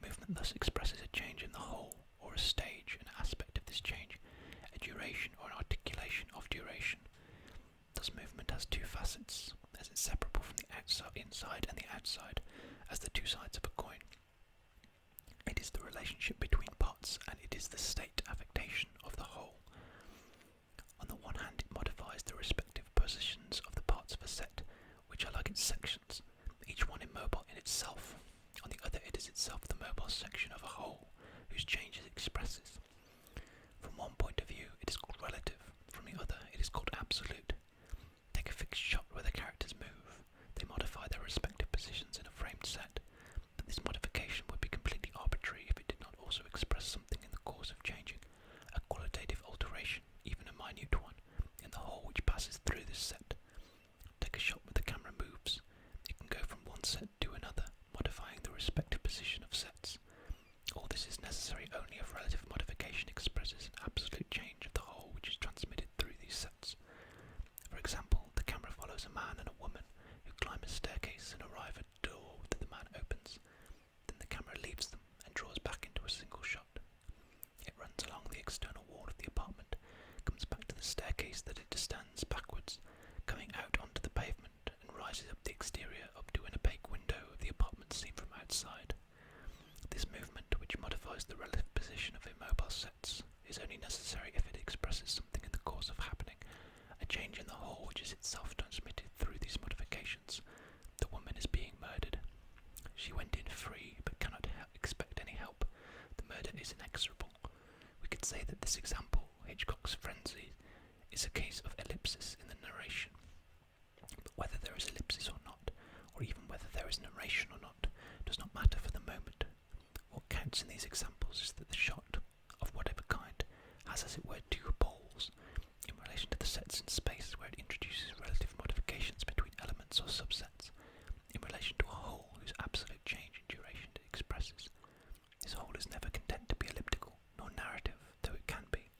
Speaker 1: Movement thus expresses a change in the whole, or a stage, an aspect of this change, a duration or an articulation of duration. Thus movement has two facets, as it's separable from the inside and the outside, as the two sides of a coin. It is the relationship between parts, and it is the state affectation of the whole. On the one hand, it modifies the respective positions of the parts of a set, which are like its sections, each one immobile in itself. On the other, it is itself the mobile section of a whole, whose changes it expresses. From one point of view, it is called relative, from the other, it is called absolute. Take a fixed shot where the characters move. They modify their respective positions in a framed set, but this modification would be completely arbitrary if it did not also express something in the course of changing, a qualitative alteration, even a minute one, in the whole which passes through this set. Take a shot where the camera moves. It can go from one set to another, modifying the respective position of sets. All this is necessary only if relative modification expresses an absolute change of the whole which is transmitted through these sets. For example, the camera follows a man and a woman who climb a staircase and arrive at a door that the man opens. Then the camera leaves them and draws back into a single shot. It runs along the external wall of the apartment, comes back to the staircase that it descends backwards, coming out onto the pavement, and rises up the exterior up to an opaque window of the apartment seen from outside. This movement, which modifies the relative position of immobile sets, is only necessary if it expresses something in the course of happening, a change in the whole which is itself transmitted through these modifications. The woman is being murdered. She went in free, but cannot expect any help. The murder is inexorable. We could say that this example, Hitchcock's Frenzy, is a case of ellipsis in the narration. But whether there is ellipsis or not, or even whether there is narration or not, does not matter for the moment. What counts in these examples is that the shot, of whatever kind, has as it were two poles, in relation to the sets in space where it introduces relative modifications between elements or subsets, in relation to a whole whose absolute change in duration it expresses. This whole is never content to be elliptical, nor narrative, though it can be.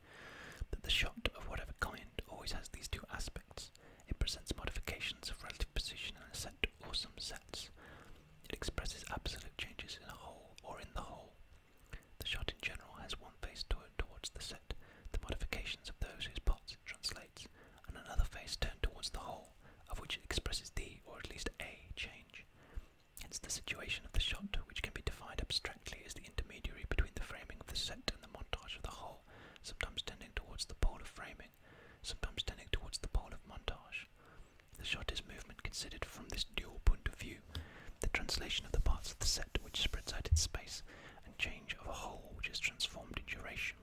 Speaker 1: That the shot, of whatever kind, always has these two aspects. It presents modifications of relative position in a set or some sets. It expresses absolute changes in a whole or in the whole. The shot in general has one face turned towards the set, the modifications of those whose parts it translates, and another face turned towards the whole, of which it expresses the, or at least a, change. Hence the situation of the shot, which can be defined abstractly as the intermediary between the framing of the set and the montage of the whole, sometimes tending towards the pole of framing, sometimes tending towards the pole of montage. The shot is movement considered from this dual point of view, the translation of the parts of the set which spreads out in space, and change of a whole which is transformed in duration.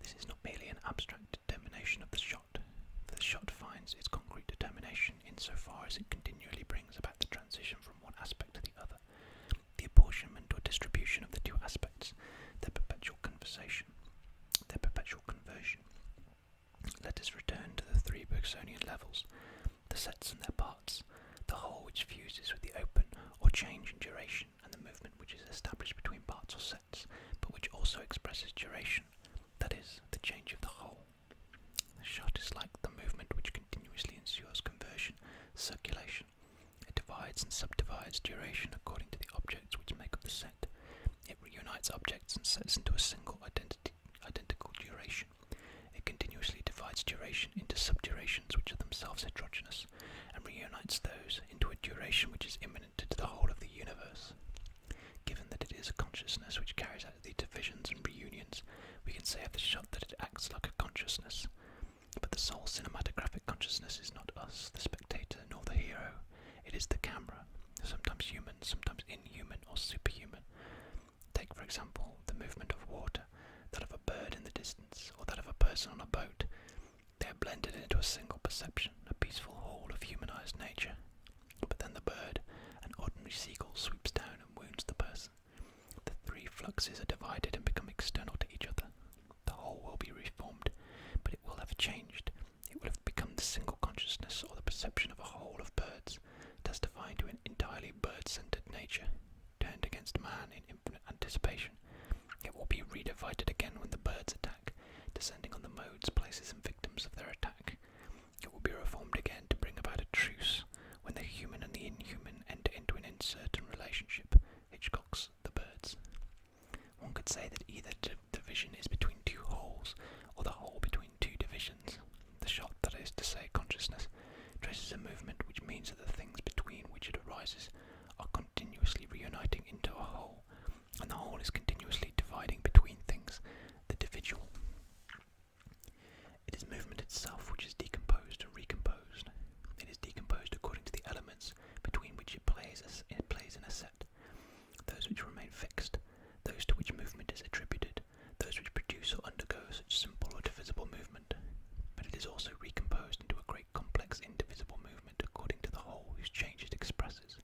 Speaker 1: This is not merely an abstract determination of the shot, for the shot finds its concrete determination insofar as it continually brings about the transition from one aspect to the other, the apportionment or distribution of the two aspects, their perpetual conversion. Let us return to the three Bergsonian levels, the sets and their parts, the whole which fuses with the open or change in duration, and the movement which is established between parts or sets, but which also expresses duration, that is, the change of the whole. The shot is like the movement which continuously ensures conversion, circulation. It divides and subdivides duration according to the objects which make up the set. It reunites objects and sets into a single identical duration. It continuously divides duration into subdurations which are themselves heterogeneous, and reunites those into a duration which is immanent to the whole of the universe. Given that it is a consciousness which carries out the divisions and reunions, we can say of the shot that it acts like a consciousness. But the sole cinematographic consciousness is not us, the spectator, nor the hero. It is the camera, sometimes human, sometimes inhuman or superhuman. Take, for example, the movement of water, that of a bird in the distance, or that of a person on a boat. They are blended into a single perception, a peaceful whole of humanized nature. But then the bird, an ordinary seagull, sweeps down and wounds the person. The three fluxes are divided and become external to each other. The whole will be reformed, but it will have changed. It will have become the single consciousness or the perception of a whole of birds, testifying to an entirely bird-centered nature, turned against man in infinite anticipation. It will be redivided again when the birds attack, descending on the modes, places and also recomposed into a great complex indivisible movement according to the whole whose change it expresses.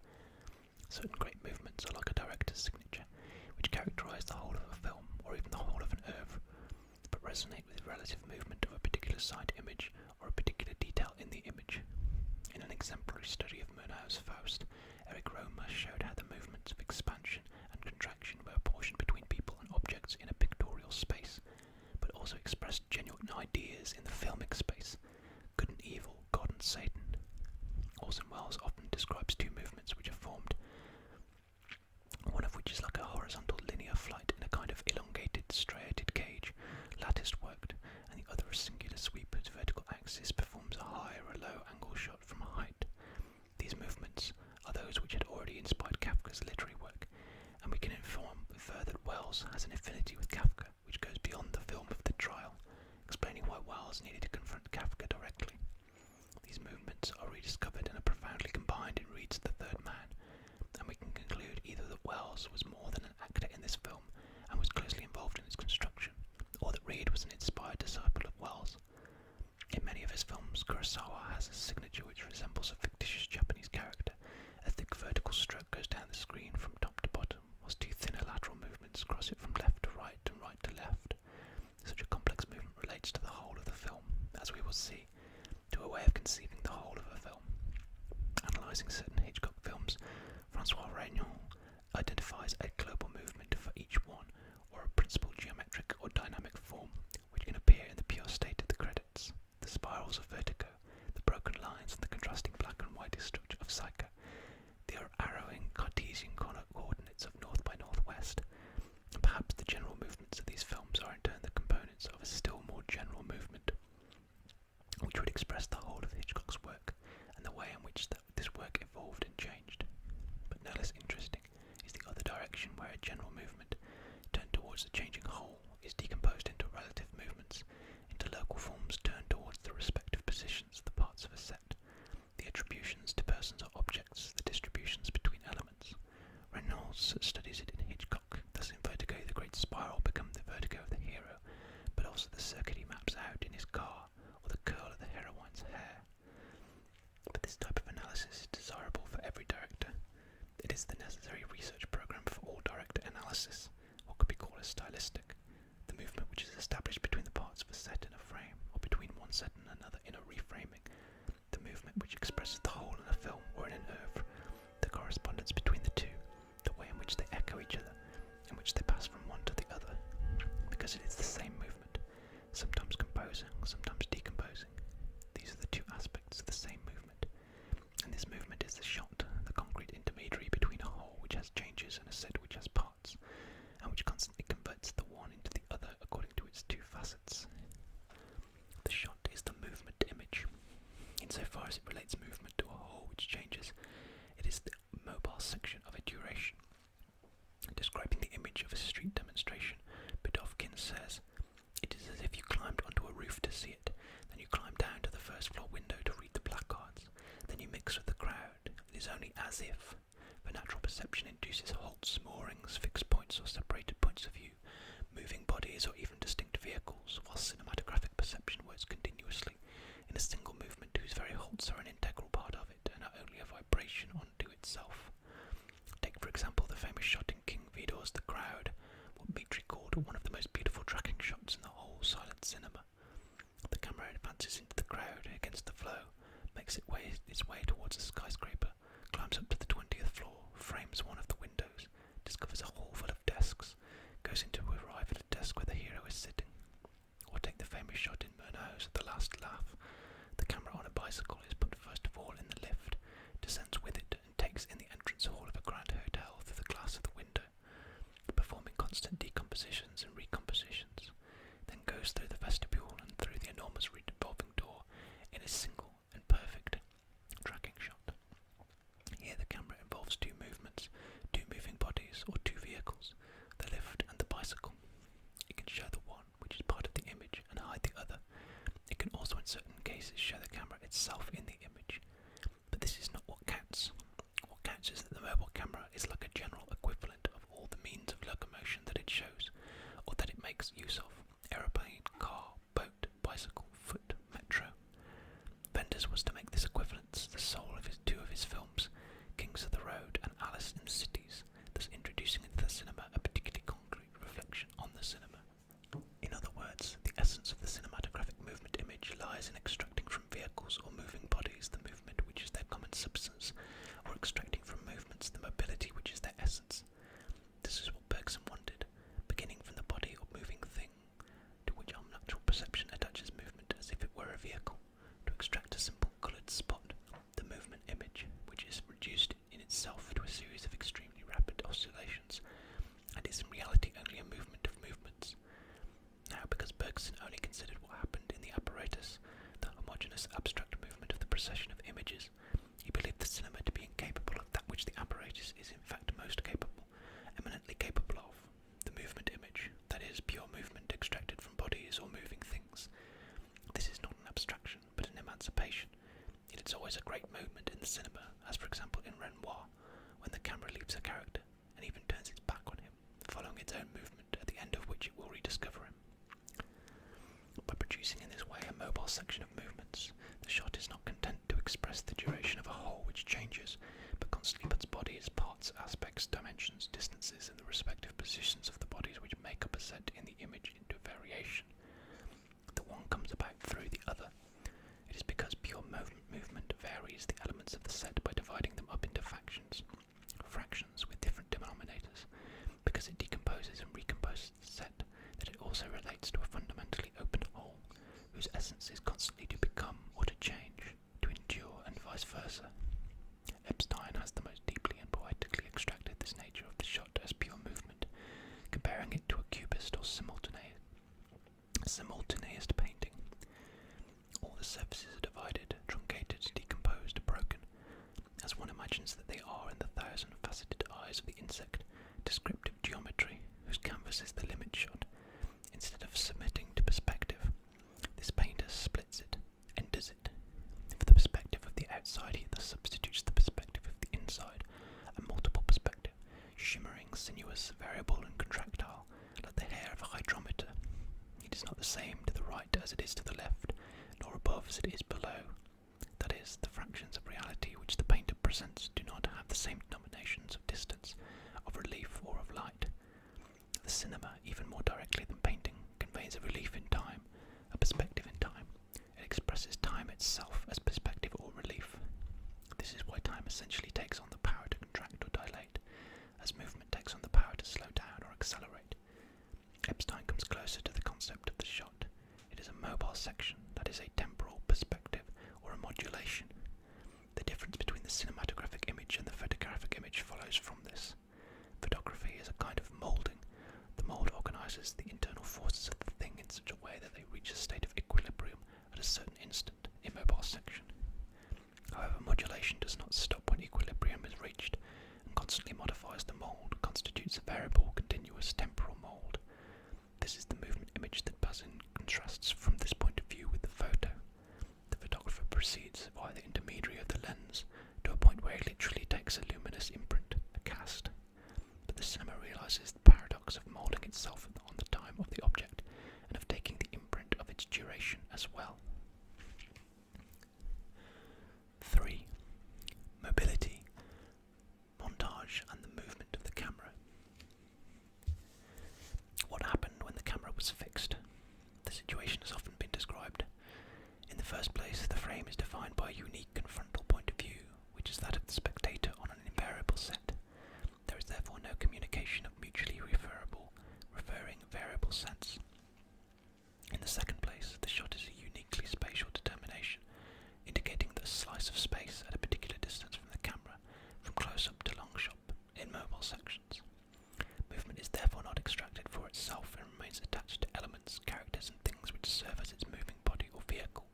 Speaker 1: Certain great movements are like a director's signature, which characterize the whole of a film, or even the whole of an oeuvre, but resonate with the relative movement of a particular side image or a particular detail in the image. In an exemplary study of Murnau's Faust, Eric Romer showed how the movements of expansion and contraction were apportioned between people and objects in a pictorial space, but also expressed genuine ideas in the filmic space, good and evil, God and Satan. Orson Welles often describes two movements which are formed, one of which is like a horizontal linear flight in a kind of elongated, striated cage, latticed worked, and the other a singular sweep whose vertical axis performs a high or a low angle shot from a height. These movements are those which had already inspired Kafka's literary work, and we can infer that Welles has an affinity with Kafka, which goes beyond the film of the trial, explaining why Welles needed to confront Kafka directly. These movements are rediscovered and are profoundly combined in Reed's The Third Man, and we can conclude either that Welles was more than an actor in this film and was closely involved in its construction, or that Reed was an inspired disciple of Welles. In many of his films, Kurosawa has a signature which resembles a fictitious Japanese character. A thick vertical stroke goes down the screen from top to bottom, whilst two thinner lateral movements cross it from left to right and right to left. Such a complex movement relates to the whole of the film, as we will see, to a way of conceiving the whole of a film. Analysing certain Hitchcock films, François Regnault identifies a global movement for each one, or a principal geometric or dynamic form, which can appear in the pure state of the credits. The spirals of vertigo, the broken lines and the contrasting black and white structure of Psycho, the arrowing Cartesian coordinates of north by northwest, and perhaps the general movements of these films are in turn the components of a still more general movement, which would express the whole of Hitchcock's work and the way in which this work evolved and changed. But no less interesting is the other direction where a general movement, turned towards the changing whole, is decomposed into relative movements, into local forms turned towards the respective positions of the parts of a set, the attributions to persons or objects, the distributions between elements. Reynolds studies it in Hitchcock. Thus in Vertigo the great spiral becomes the vertigo of the hero, but also the circuit he maps out in his car, or the curl of the heroine's hair. But this type of analysis is desirable for every director. It is the necessary research program for all director analysis, what could be called a stylistic, the movement which is established between the parts of a set in a frame, or between one set and another in a reframing, the movement which expresses the whole in a film or in an oeuvre, the correspondence between the two, the way in which they echo each other, in which they pass from one to the other, because it is the same movement, sometimes composing, sometimes decomposing. These are the two aspects of the same movement, and this movement is the shot, the concrete intermediary between a whole which has changes and a set which has parts, and which constantly converts the one into the other according to its two facets. The shot is the movement image. Insofar as it relates movement to a whole which changes, it is the mobile section of a duration. Describing the image of a street demonstration, Budovkin says, "It is as if you climbed onto a roof to see it, then you climb down to the first floor window to read the placards, then you mix with the crowd. It is only as if, for natural perception induces halts, moorings, fixed points or separated points of view, moving bodies or even distinct vehicles, while cinematographic perception works continuously, in a single movement whose very halts are an integral part of it and are only a vibration onto itself." Take for example the famous shot in King Vidor's The Crowd, what Mitri called one of the most beautiful tracking shots in the whole silent cinema. The camera advances into the crowd against the flow, makes its way towards a skyscraper, climbs up to the 20th floor, frames one of the windows, discovers a hall full of desks, goes in to arrive at a desk where the hero is sitting. Or take the famous shot in Murnau's The Last Laugh. The camera on a bicycle is put first of all in the lift, descends with it and takes in the entrance hall of a grand hotel through the glass of the window, performing constant decompositions and recompositions, then goes through the vestibule and through the enormous revolving door in a single and perfect tracking shot. Here the camera involves two movements, two moving bodies or two vehicles, the lift and the bicycle. It can show the one, which is part of the image, and hide the other. It can also in certain cases show the camera itself in the image. But this is not what counts. What counts is that the mobile camera is like a general equivalent of all the means of locomotion that it shows, or that it makes use of: aeroplane, car, boat, bicycle, foot, metro, Deleuze was to make this equivalence the soul of two of his films, Kings of the Road and Alice in the Cities, thus introducing into the cinema a particularly concrete reflection on the cinema. In other words, the essence of the cinematographic movement image lies in extracting from vehicles or moving bodies the movement which is their common substance, or extracting from movements the mobility which is their essence. This is what Bergson wanted, beginning from the body or moving thing, to which our natural perception attaches movement as if it were a vehicle, to extract a simple coloured spot, the movement image, which is reduced in itself to a series of extremely rapid oscillations, and is in reality only a movement of movements. Now, because Bergson only considered what happened in the apparatus, the homogeneous abstract movement of the procession of images, he believed the cinema to be incapable of that which the apparatus is in fact most capable, eminently capable of, the movement image, that is, pure movement extracted from bodies or moving things. This is not an abstraction, but an emancipation. It is always a great movement in the cinema, as for example in Renoir, when the camera leaves a character, and even turns its back on him, following its own movement, at the end of which it will rediscover him. By producing in this way a mobile section of movements, the shot is not content to express the duration of a whole which changes, but constantly puts bodies, parts, aspects, dimensions, distances, and the respective positions of the bodies which make up a set in the image into variation. The one comes about through the other. It is because pure movement varies the elements of the set by dividing them up into fractions with different denominators, because it decomposes and recomposes the set, that it also relates to a fundamentally open whole, whose essence is constantly to become or to change, to endure, and vice versa. Epstein has the most deeply and poetically extracted this nature of the shot as pure movement, comparing it to a cubist or simultaneous painting. All the surfaces are divided, truncated, decomposed, broken, as one imagines that they are in the thousand-faceted eyes of the insect, descriptive geometry, whose canvas is the limit shot. Instead of submitting to perspective, this painter splits it, enters it. For the perspective of the outside, he thus substitutes the perspective of the inside, a multiple perspective, shimmering, sinuous, variable, and contractile, like the hair of a hydrometer. It is not the same to the right as it is to the left, nor above as it is below. That is, the fractions of reality which the painter presents do not have the same denominations of distance, of relief, or of light. The cinema, even more directly than painting, conveys a relief in time, a perspective in time. It expresses time itself as perspective or relief. This is why time essentially takes on the power to contract or dilate, as movement takes on the power to slow down or accelerate. Epstein comes closer to the concept of the shot. It is a mobile section, that is a temporal perspective or a modulation. The difference between the cinematographic image and the photographic image follows from this. Photography is a kind of moulding. The mould organises the internal forces of the thing in such a way that they reach a state of equilibrium at a certain instant, immobile section. However, modulation does not stop when equilibrium is reached, and constantly modifies the mould, constitutes a variable, continuous, temporal mould. This is the movement image that Bazin contrasts from this point of view with the photo. The photographer proceeds via the intermediary of the lens to a point where he literally takes a luminous imprint, a cast. But the cinema realises the paradox of moulding itself on the time of the object, and of taking the imprint of its duration as well. 3. Mobility, montage, and the movement of the camera. What happened when the camera was fixed? The situation has often been described. In the first place, the frame is defined by a unique and frontal point of view, which is that of the spectator on an invariable set. There is therefore no communication of mutually referring variable sets. In the second place, the shot is a uniquely spatial determination, indicating that a slice of space at a particular distance from the camera, from close-up to long-shot, in mobile sections. Movement is therefore not extracted for itself and remains attached to elements, characters, and things which serve as its moving body or vehicle.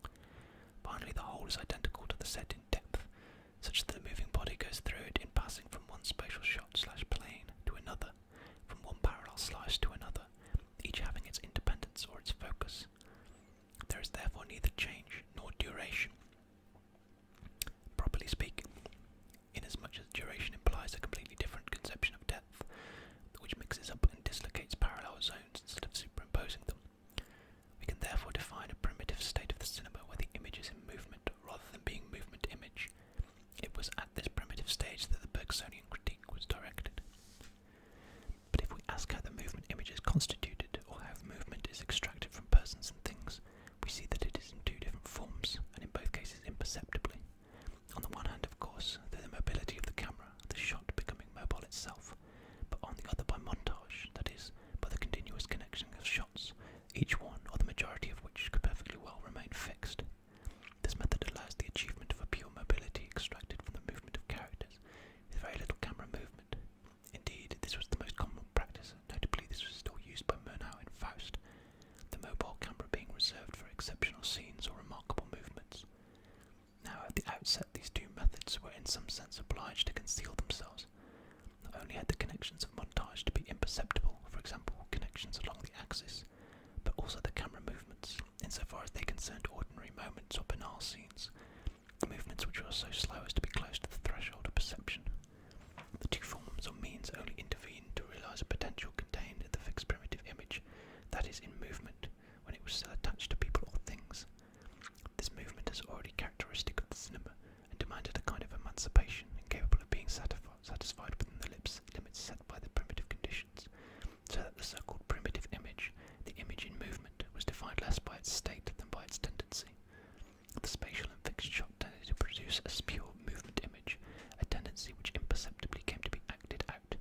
Speaker 1: Finally, the whole is identical to the set in depth, such that the moving body goes through it in passing from one spatial shot/plane to another, from one parallel slice to another, each having its independence or its focus. There is therefore neither change nor duration. Properly speaking, inasmuch as duration implies a completely different conception of depth, which mixes up and dislocates parallel zones instead of superimposing them, we can therefore define a primitive state of the cinema where the image is in movement rather than conceal themselves. Not only had the connections of montage to be imperceptible, for example, connections along the axis, but also the camera movements, insofar as they concerned ordinary moments or banal scenes, movements which were so slow as to be close to the threshold of perception. The two forms or means only intervene to realise a potential contained in the fixed primitive image, that is, in movement, when it was still attached to people or things. This movement is already characteristic of the cinema, and demanded a kind of emancipation, incapable of being satisfied within the limits set by the primitive conditions, so that the so-called primitive image, the image in movement, was defined less by its state than by its tendency. The spatial and fixed shot tended to produce a pure movement image, a tendency which imperceptibly came to be acted out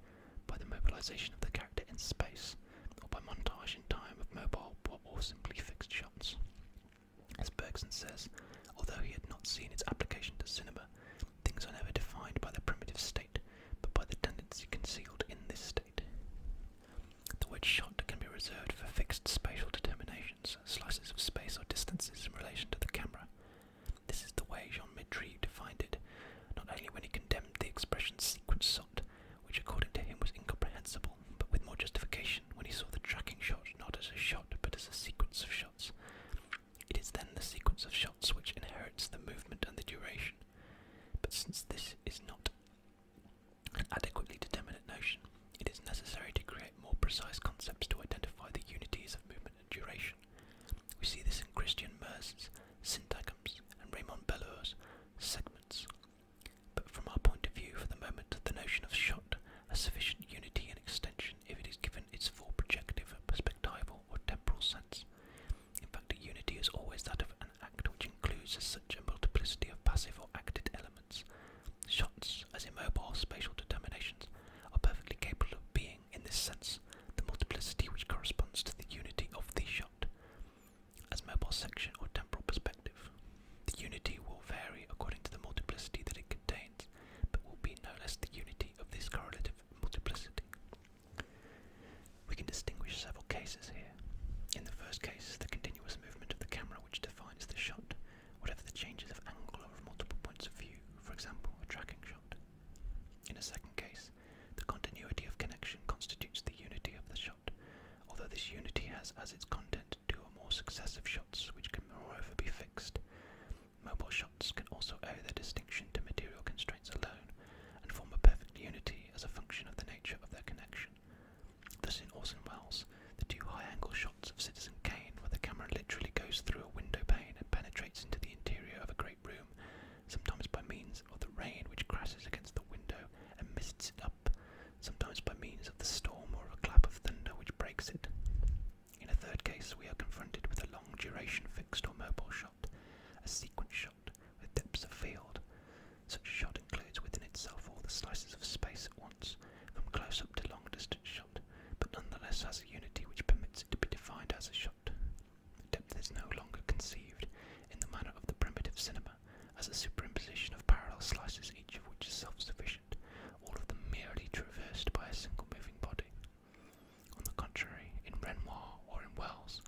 Speaker 1: by the mobilization of the character in space, or by montage in time of mobile or simply fixed shots. As Bergson says, although he had not seen its application to cinema, things are never defined by the primitive state, but by the tendency concealed in this state. The word shot can be reserved for fixed spatial determinations, slices of space or distances in relation to the camera. This is the way Jean Métry defined it, not only when he condemned the expression sequence shot, which according to him was incomprehensible, but with more justification when he saw the tracking shot not as a shot but as a sequence of shots. It is then the sequence of shots which inherits the movement and the duration. But since this is not an adequately determinate notion, it is necessary to create more precise concepts to identify the unities of movement and duration. We see this in Christian Mers's syntagms and Raymond Belleur's segments. But from our point of view, for the moment, the notion of shot has sufficient unity and extension if it is given its full projective, perspectival, or temporal sense. In fact, a unity is always that of an act which includes such a multiplicity of passive or acted elements. Shots, as immobile spatial determinations, are perfectly capable of being, in this sense, the multiplicity which corresponds to the unity of the shot, as mobile section or temporal perspective. The unity will vary according to the multiplicity that it contains, but will be no less the unity of this correlative multiplicity. We can distinguish several cases here. In the first case, the continuous movement of the camera which defines the shot, whatever the changes of angle or of multiple points of view, for example, a tracking shot. In a second case, the continuity of connection constitutes the unity of the shot, although this unity has as its content two or more successive shots which can moreover be fixed. Mobile shots can also owe their distinction to material constraints alone, and form a perfect unity as a function of the nature of their connection. Thus in Orson Welles, the two high-angle shots of Citizen Kane, where the camera literally goes through a window pane and penetrates into the interior of a great room, sometimes by means of the rain which crashes against the window and mists it up, sometimes by means of the storm or of a clap of thunder which breaks it. In a third case, we are confronted with a long-duration fixed or mobile shot, a sequence shot with depths of field. Such a shot includes within itself all the slices of space at once, from close-up to long-distance shot, but nonetheless has a unity which permits it to be defined as a shot. Depth is no longer conceived, in the manner of the primitive cinema, as a superimposition of parallel slices, each of which is self-sufficient, all of them merely traversed by a single moving body. On the contrary, in Renoir or in Wells,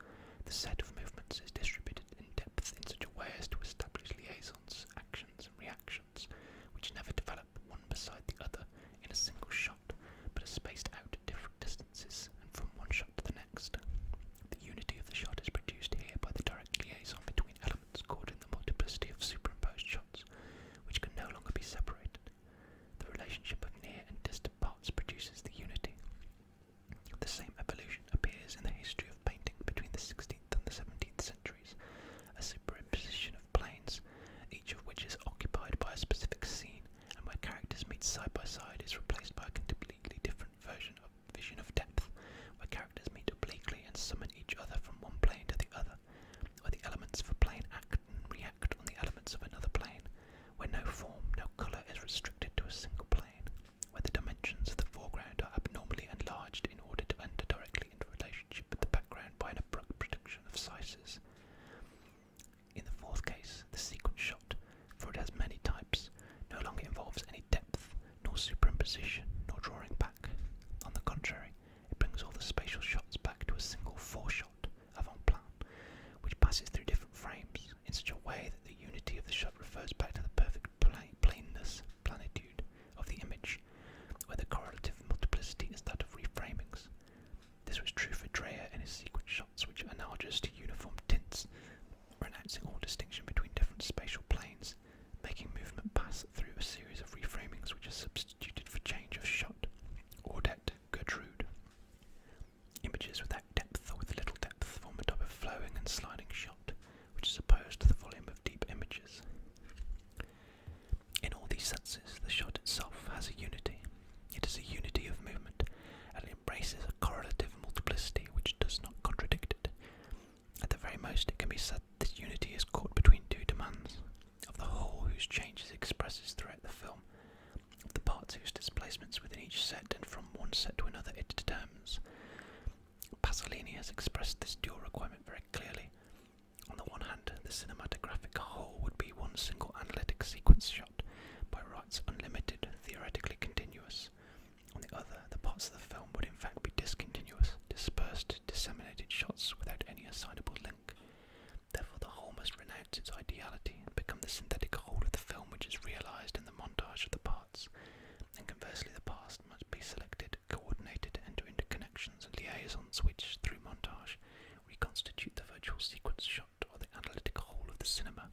Speaker 1: the set of movements is distributed in depth in such a way as to establish liaisons, actions, and reactions, which never develop one beside the other in a single shot, but are spaced out at different distances, and from one shot to the next. The unity of the shot is produced here by the direct liaison between elements caught in the multiplicity of superimposed shots, one single analytic sequence shot, by rights unlimited, theoretically continuous. On the other, the parts of the film would in fact be discontinuous, dispersed, disseminated shots without any assignable link. Therefore the whole must renounce its ideality and become the synthetic whole of the film which is realised in the montage of the parts, and conversely the past must be selected, coordinated, enter into connections and liaisons which, through montage, reconstitute the virtual sequence shot or the analytic whole of the cinema.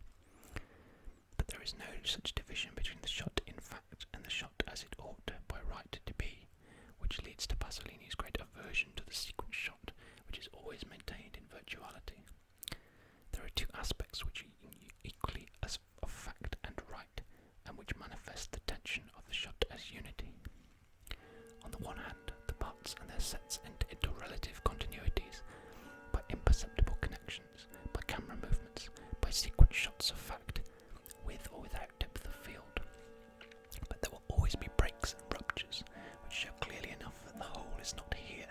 Speaker 1: But there is no such division between the shot in fact and the shot as it ought by right to be, which leads to Pasolini's great aversion to the sequence shot, which is always maintained in virtuality. There are two aspects which are equally as of fact and right, and which manifest the tension of the shot as unity. On the one hand, the parts and their sets enter into relative continuities, by imperceptible connections, by camera movements, by sequence shots of fact, with or without depth of field. But there will always be breaks and ruptures, which show clearly enough that the whole is not here,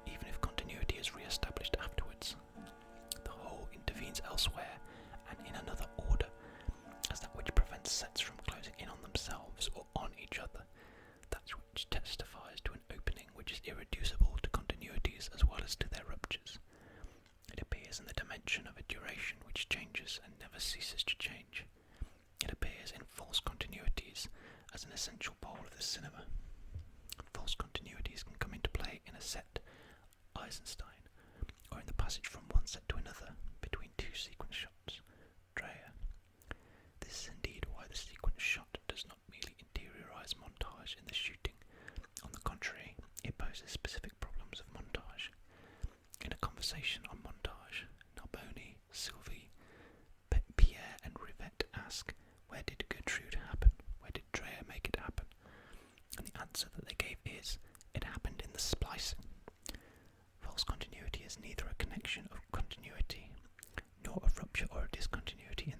Speaker 1: even if continuity is re-established afterwards. The whole intervenes elsewhere, and in another order, as that which prevents sets from closing in on themselves or on each other, that which testifies to an opening which is irreducible to continuities as well as to their ruptures. It appears in the dimension of a duration which changes and never ceases to change. It appears in false continuities as an essential pole of the cinema. False continuities can come into play in a set, Eisenstein, or in the passage from one set to another between two sequence shots, Dreyer. This is indeed why the sequence shot does not merely interiorize montage in the shooting. On the contrary, it poses specific problems of montage. In a conversation on montage, Narboni, Sylvie, Pierre and Rivette ask, where did Gertrude happen? Where did Dreyer make it happen? And the answer that they gave is, it happened in the splicing. False continuity is neither a connection of continuity, nor a rupture or a discontinuity in